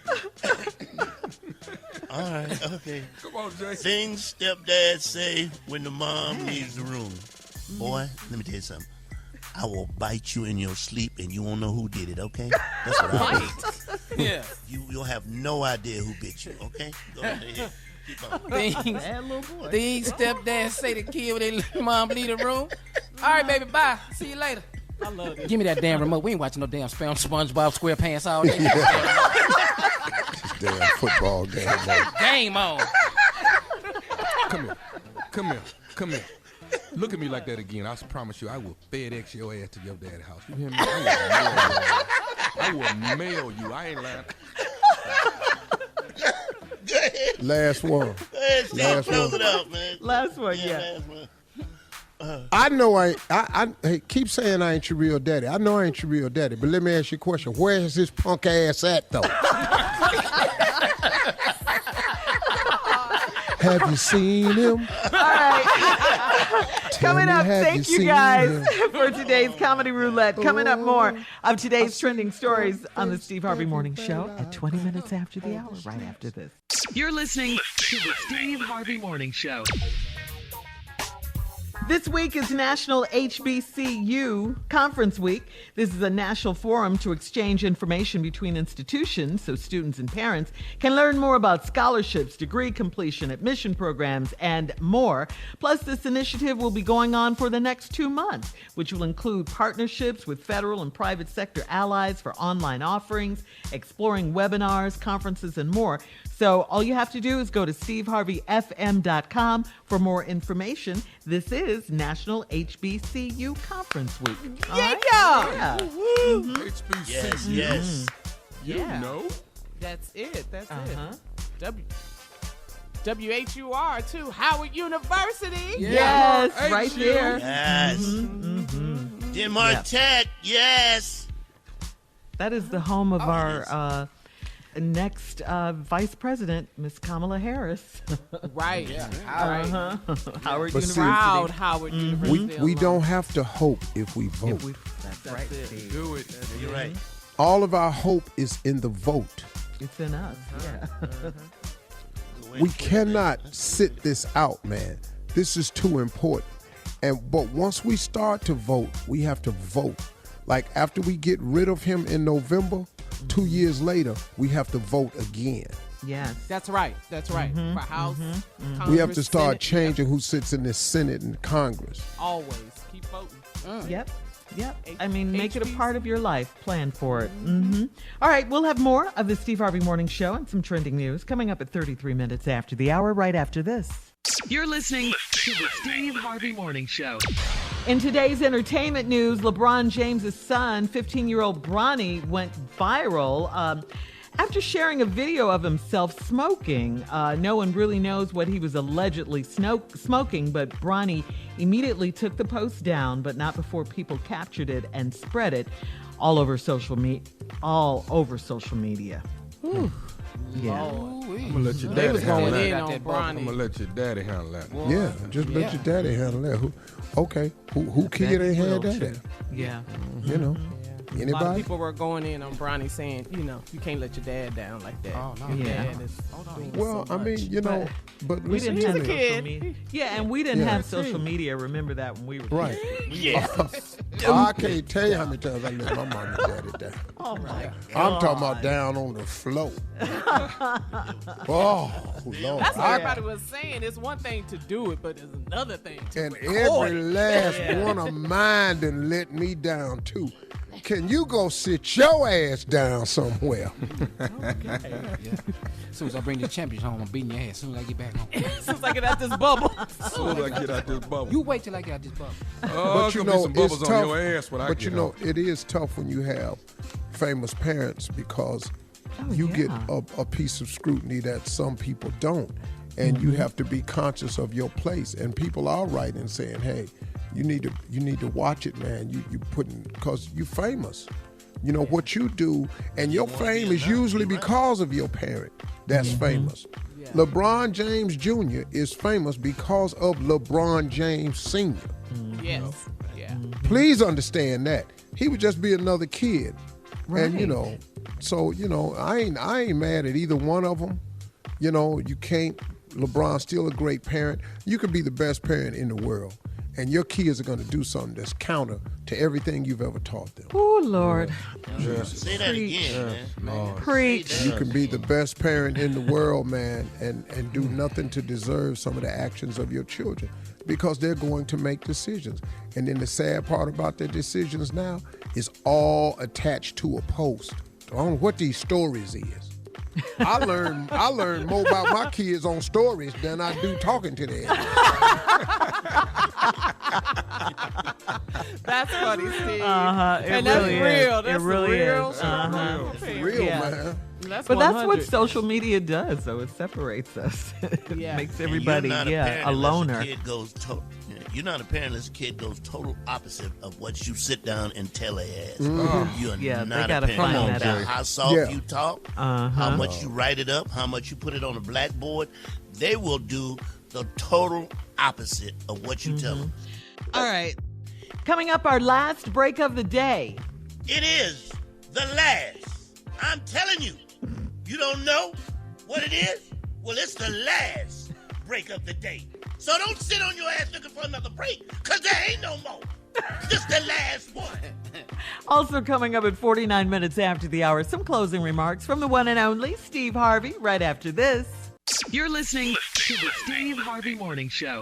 All right, okay. Come on, Jay. Things stepdads say when the mom leaves the room. Boy, let me tell you something. I will bite you in your sleep, and you won't know who did it. Okay? That's what I do. Yeah. You'll have no idea who bit you. Okay? Go ahead. Keep on. These stepdads say to kid when they mom leave the room. All right, baby, bye. See you later. I love it. Give me that damn remote. We ain't watching no damn SpongeBob SquarePants all day. This damn football game. Game on. Come here. Look at me like that again. I promise you, I will FedEx your ass to your dad's house. You hear me? I will mail you. I ain't lying. Go ahead. Last one. Go ahead, Steve. Close it out, man. Last one, Last one. I know I keep saying I ain't your real daddy. I know I ain't your real daddy, but let me ask you a question. Where is this punk ass at, though? Have you seen him? All right. Coming up, thank you guys for today's Comedy Roulette. Coming up, more of today's trending stories on the Steve Harvey Morning Show at 20 minutes after the hour, right after this. You're listening to the Steve Harvey Morning Show. This week is National HBCU Conference Week. This is a national forum to exchange information between institutions so students and parents can learn more about scholarships, degree completion, admission programs, and more. Plus, this initiative will be going on for the next 2 months, which will include partnerships with federal and private sector allies for online offerings, exploring webinars, conferences, and more. So all you have to do is go to steveharveyfm.com for more information. This is National HBCU Conference Week. Yeah. HBCU. Yes. You know. That's it. WHUR too. Howard University. Yes, right there. Yes. Jim Martech. Yes. That is the home of our next vice president, Miss Kamala Harris. Right. Yeah. Howard But University. see, Proud Howard University. We don't have to hope if we vote. That's right. Do it. You're right. All of our hope is in the vote. It's in us. Yeah. We cannot sit this out, man. This is too important. But once we start to vote, we have to vote. Like after we get rid of him in November, 2 years later, we have to vote again. Yes. That's right. For House, Congress, We have to start Senate. changing who sits in the Senate and Congress. Always keep voting. Yep. I mean, make it a part of your life. Plan for it. All right, we'll have more of the Steve Harvey Morning Show and some trending news coming up at 33 minutes after the hour, right after this. You're listening to the Steve Harvey Morning Show. In today's entertainment news, LeBron James' son, 15-year-old Bronny, went viral after sharing a video of himself smoking. No one really knows what he was allegedly smoking, but Bronny immediately took the post down, but not before people captured it and spread it all over social media. Yeah. I'm gonna let your They daddy was handle going in that. on I'm Bronny. gonna let your daddy handle that. Yeah, just let your daddy handle that. Who kid ain't had that? Yeah. You know, A lot of anybody? people were going in on Bronny saying, you can't let your dad down like that. Oh, no. Your Yeah. dad is doing Well, so I mean, much. you know, but We listen didn't to have me. social media. Yeah, and we didn't Yeah. have social media. Remember that when we were Right. kids. I can't tell you how many times I let my mom and daddy down. Oh my God. I'm talking about down on the floor. Oh, Lord. That's what everybody was saying. It's one thing to do it, but it's another thing to And record every it. last one of mine done let me down too. Can you go sit your ass down somewhere? As soon as I bring the champions home, I'm beating your ass. As soon as I get back home. As soon as I get out this bubble. As soon as I get out this bubble. You wait till I get out this bubble. Oh, But you gonna be know, some it's bubbles tough. on your ass when I But get you know, home. it is tough when you have famous parents because you get a piece of scrutiny that some people don't. And you have to be conscious of your place. And people are writing saying, hey, you need to watch it, man. You putting, because you famous. You know what you do, and your fame is usually because of your parent that's famous. Yeah. LeBron James Jr. is famous because of LeBron James Sr. Yes. Yeah. Please understand that. He would just be another kid. And you Right. know, so you know, I ain't mad at either one of them. You know, you can't. LeBron's still a great parent. You could be the best parent in the world, And your kids are going to do something that's counter to everything you've ever taught them. Oh, Lord. Yeah. Say that again, man. Preach. You can be the best parent in the world, man, and do nothing to deserve some of the actions of your children because they're going to make decisions. And then the sad part about their decisions now is all attached to a post. I don't know what these stories is. I learned more about my kids on stories than I do talking to them. That's funny, Steve. And that's really real. is. That's it really real. is. It's real, man. That's But that's 100. what social media does, though. It separates us. It Yeah. makes And everybody, you're not a parent a unless loner. a kid goes you're not a parent unless a kid goes total opposite of what you sit down and tell their ass. You're Yeah, they not gotta a parent. find No that matter out. how soft you talk, how much Uh-huh. you write it up, how much you put it on a blackboard, they will do the total opposite of what you tell them. All right. Coming up, our last break of the day. It is the last. I'm telling you. You don't know what it is? Well, it's the last break of the day. So don't sit on your ass looking for another break, because there ain't no more. Just the last one. Also coming up at 49 minutes after the hour, some closing remarks from the one and only Steve Harvey right after this. You're listening to the Steve Harvey Morning Show.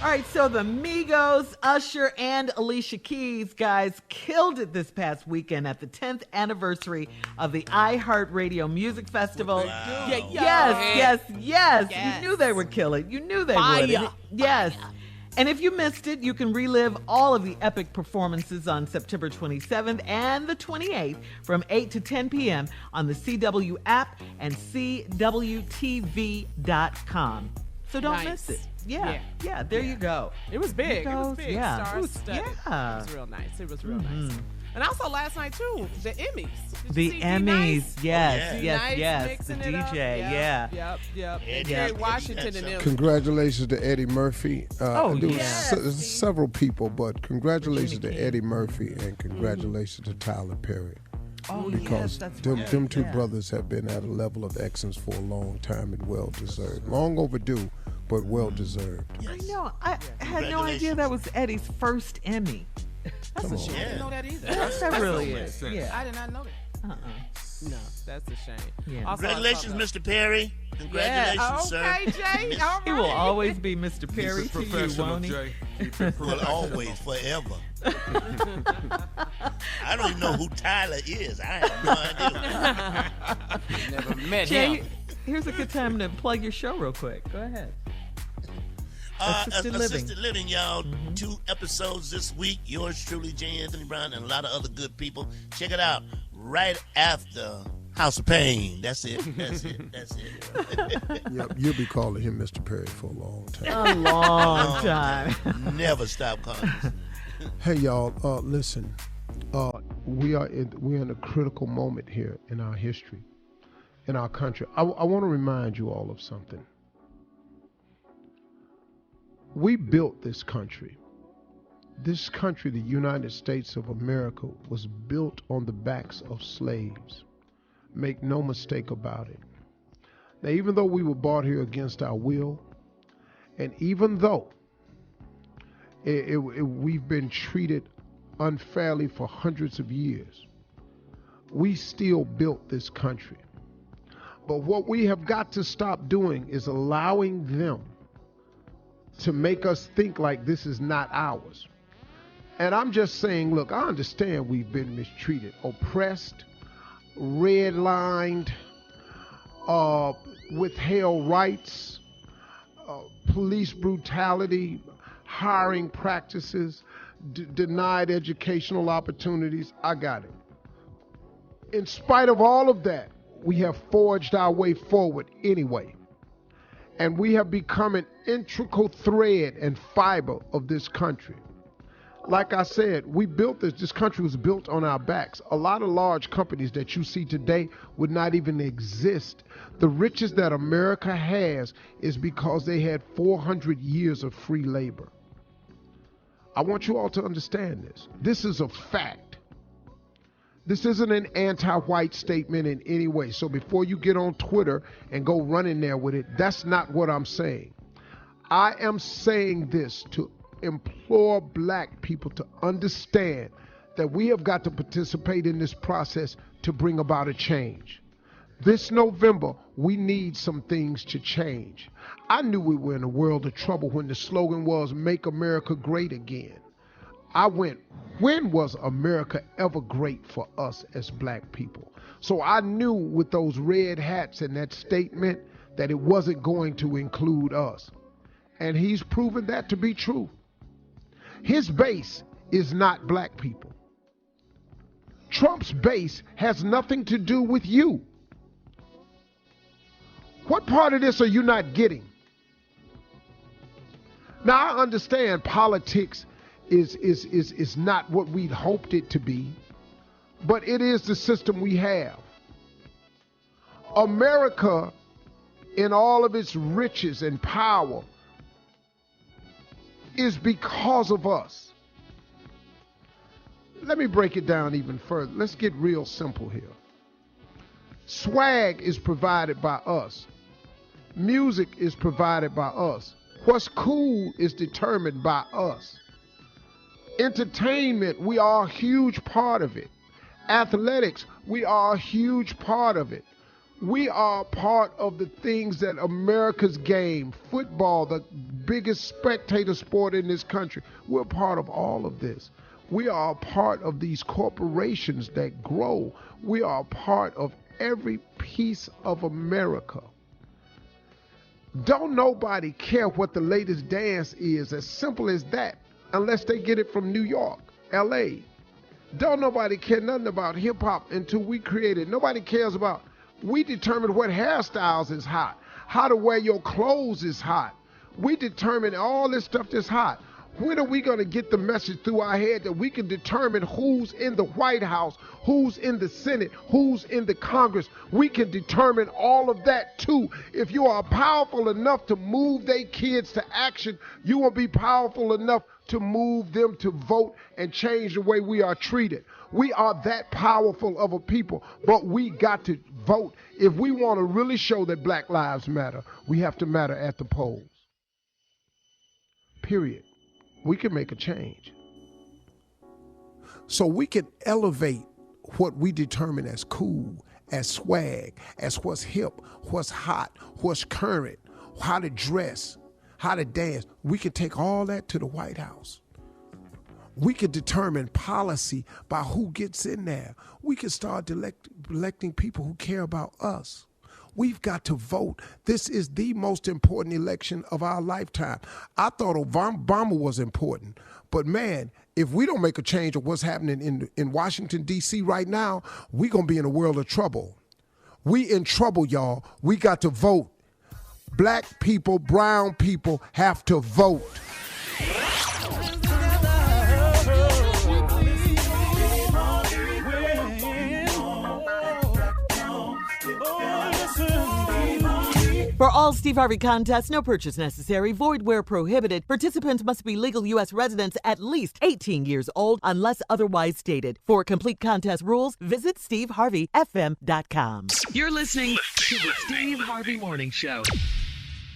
All right, so the Migos, Usher, and Alicia Keys, guys, killed it this past weekend at the 10th anniversary of the iHeartRadio Music Festival. Wow. Yes. You knew they would kill it. You knew they would. And yes. And if you missed it, you can relive all of the epic performances on September 27th and the 28th from 8 to 10 p.m. on the CW app and CWTV.com. So don't miss it. Yeah, there you go. It was big. It was Migos, big. yeah. Star-studded. Yeah. It was real nice. It was real nice. And also last night, too, the Emmys. Did The you see Emmys, D-Nice? yes. D-Nice The mixing it DJ, up. yeah. Yep. Eddie, Jerry Washington and them. Congratulations to Eddie Murphy. Oh, there was yes. several people, but congratulations to Eddie Murphy and congratulations to Tyler Perry. Oh, Because yes, that's them, right. them two Yeah. brothers have been at a level of excellence for a long time and well deserved. Long overdue, but well deserved. I know. I had no idea that was Eddie's first Emmy. That's Come a on. shame. I didn't know that either. That really makes is. sense. Yeah. I did not know that. No, that's a shame. Yeah. Also, I Congratulations, saw Mr. Perry. Congratulations, sir. Okay, Jay. All right. He will always be Mr. Keep Perry it to you, professional, won't he? Jay. Keep it Well, always, forever. I don't even know who Tyler is. I have no idea. Never met Jay, him. here's a good time to plug your show real quick. Go ahead. Assisted living. Assisted living, y'all. 2 episodes this week. Yours truly, J. Anthony Brown, and a lot of other good people. Check it out right after House of Pain. That's it. Yep, you'll be calling him Mr. Perry for a long time. A long time. Never stop calling us. Hey, y'all, listen. We're in a critical moment here in our history, in our country. I want to remind you all of something. We built this country. This country, the United States of America, was built on the backs of slaves. Make no mistake about it. Now, even though we were brought here against our will, and even though we've been treated unfairly for hundreds of years, we still built this country. But what we have got to stop doing is allowing them to make us think like this is not ours. And I'm just saying, look, I understand we've been mistreated, oppressed, redlined, withheld rights, police brutality, hiring practices, denied educational opportunities. I got it. In spite of all of that, we have forged our way forward anyway. And we have become an integral thread and fiber of this country. Like I said, we built this. This country was built on our backs. A lot of large companies that you see today would not even exist. The riches that America has is because they had 400 years of free labor. I want you all to understand this. This is a fact. This isn't an anti-white statement in any way. So before you get on Twitter and go run in there with it, that's not what I'm saying. I am saying this to implore black people to understand that we have got to participate in this process to bring about a change. This November, we need some things to change. I knew we were in a world of trouble when the slogan was, "Make America Great Again." I went, when was America ever great for us as black people? So I knew with those red hats and that statement that it wasn't going to include us. And he's proven that to be true. His base is not black people. Trump's base has nothing to do with you. What part of this are you not getting? Now, I understand politics is not what we'd hoped it to be, but it is the system we have. America, in all of its riches and power, is because of us. Let me break it down even further. Let's get real simple here. Swag is provided by us. Music is provided by us. What's cool is determined by us. Entertainment, we are a huge part of it. Athletics, we are a huge part of it. We are part of the things that America's game, football, the biggest spectator sport in this country. We're part of all of this. We are a part of these corporations that grow. We are a part of every piece of America. Don't nobody care what the latest dance is, as simple as that, unless they get it from New York, LA. Don't nobody care nothing about hip hop until we create it. Nobody cares about, we determine what hairstyles is hot, how to wear your clothes is hot. We determine all this stuff that's hot. When are we going to get the message through our head that we can determine who's in the White House, who's in the Senate, who's in the Congress? We can determine all of that too. If you are powerful enough to move their kids to action, you will be powerful enough to move them to vote and change the way we are treated. We are that powerful of a people, but we got to vote. If we want to really show that Black Lives Matter, we have to matter at the polls. Period. We can make a change. So we can elevate what we determine as cool, as swag, as what's hip, what's hot, what's current, how to dress, how to dance. We can take all that to the White House. We can determine policy by who gets in there. We can start electing people who care about us. We've got to vote. This is the most important election of our lifetime. I thought Obama was important, but man, if we don't make a change of what's happening in Washington, D.C. right now, we're going to be in a world of trouble. We in trouble, y'all. We got to vote. Black people, brown people have to vote. For all Steve Harvey contests, no purchase necessary, void where prohibited. Participants must be legal U.S. residents at least 18 years old unless otherwise stated. For complete contest rules, visit SteveHarveyFM.com. You're listening to the Steve Harvey Morning Show.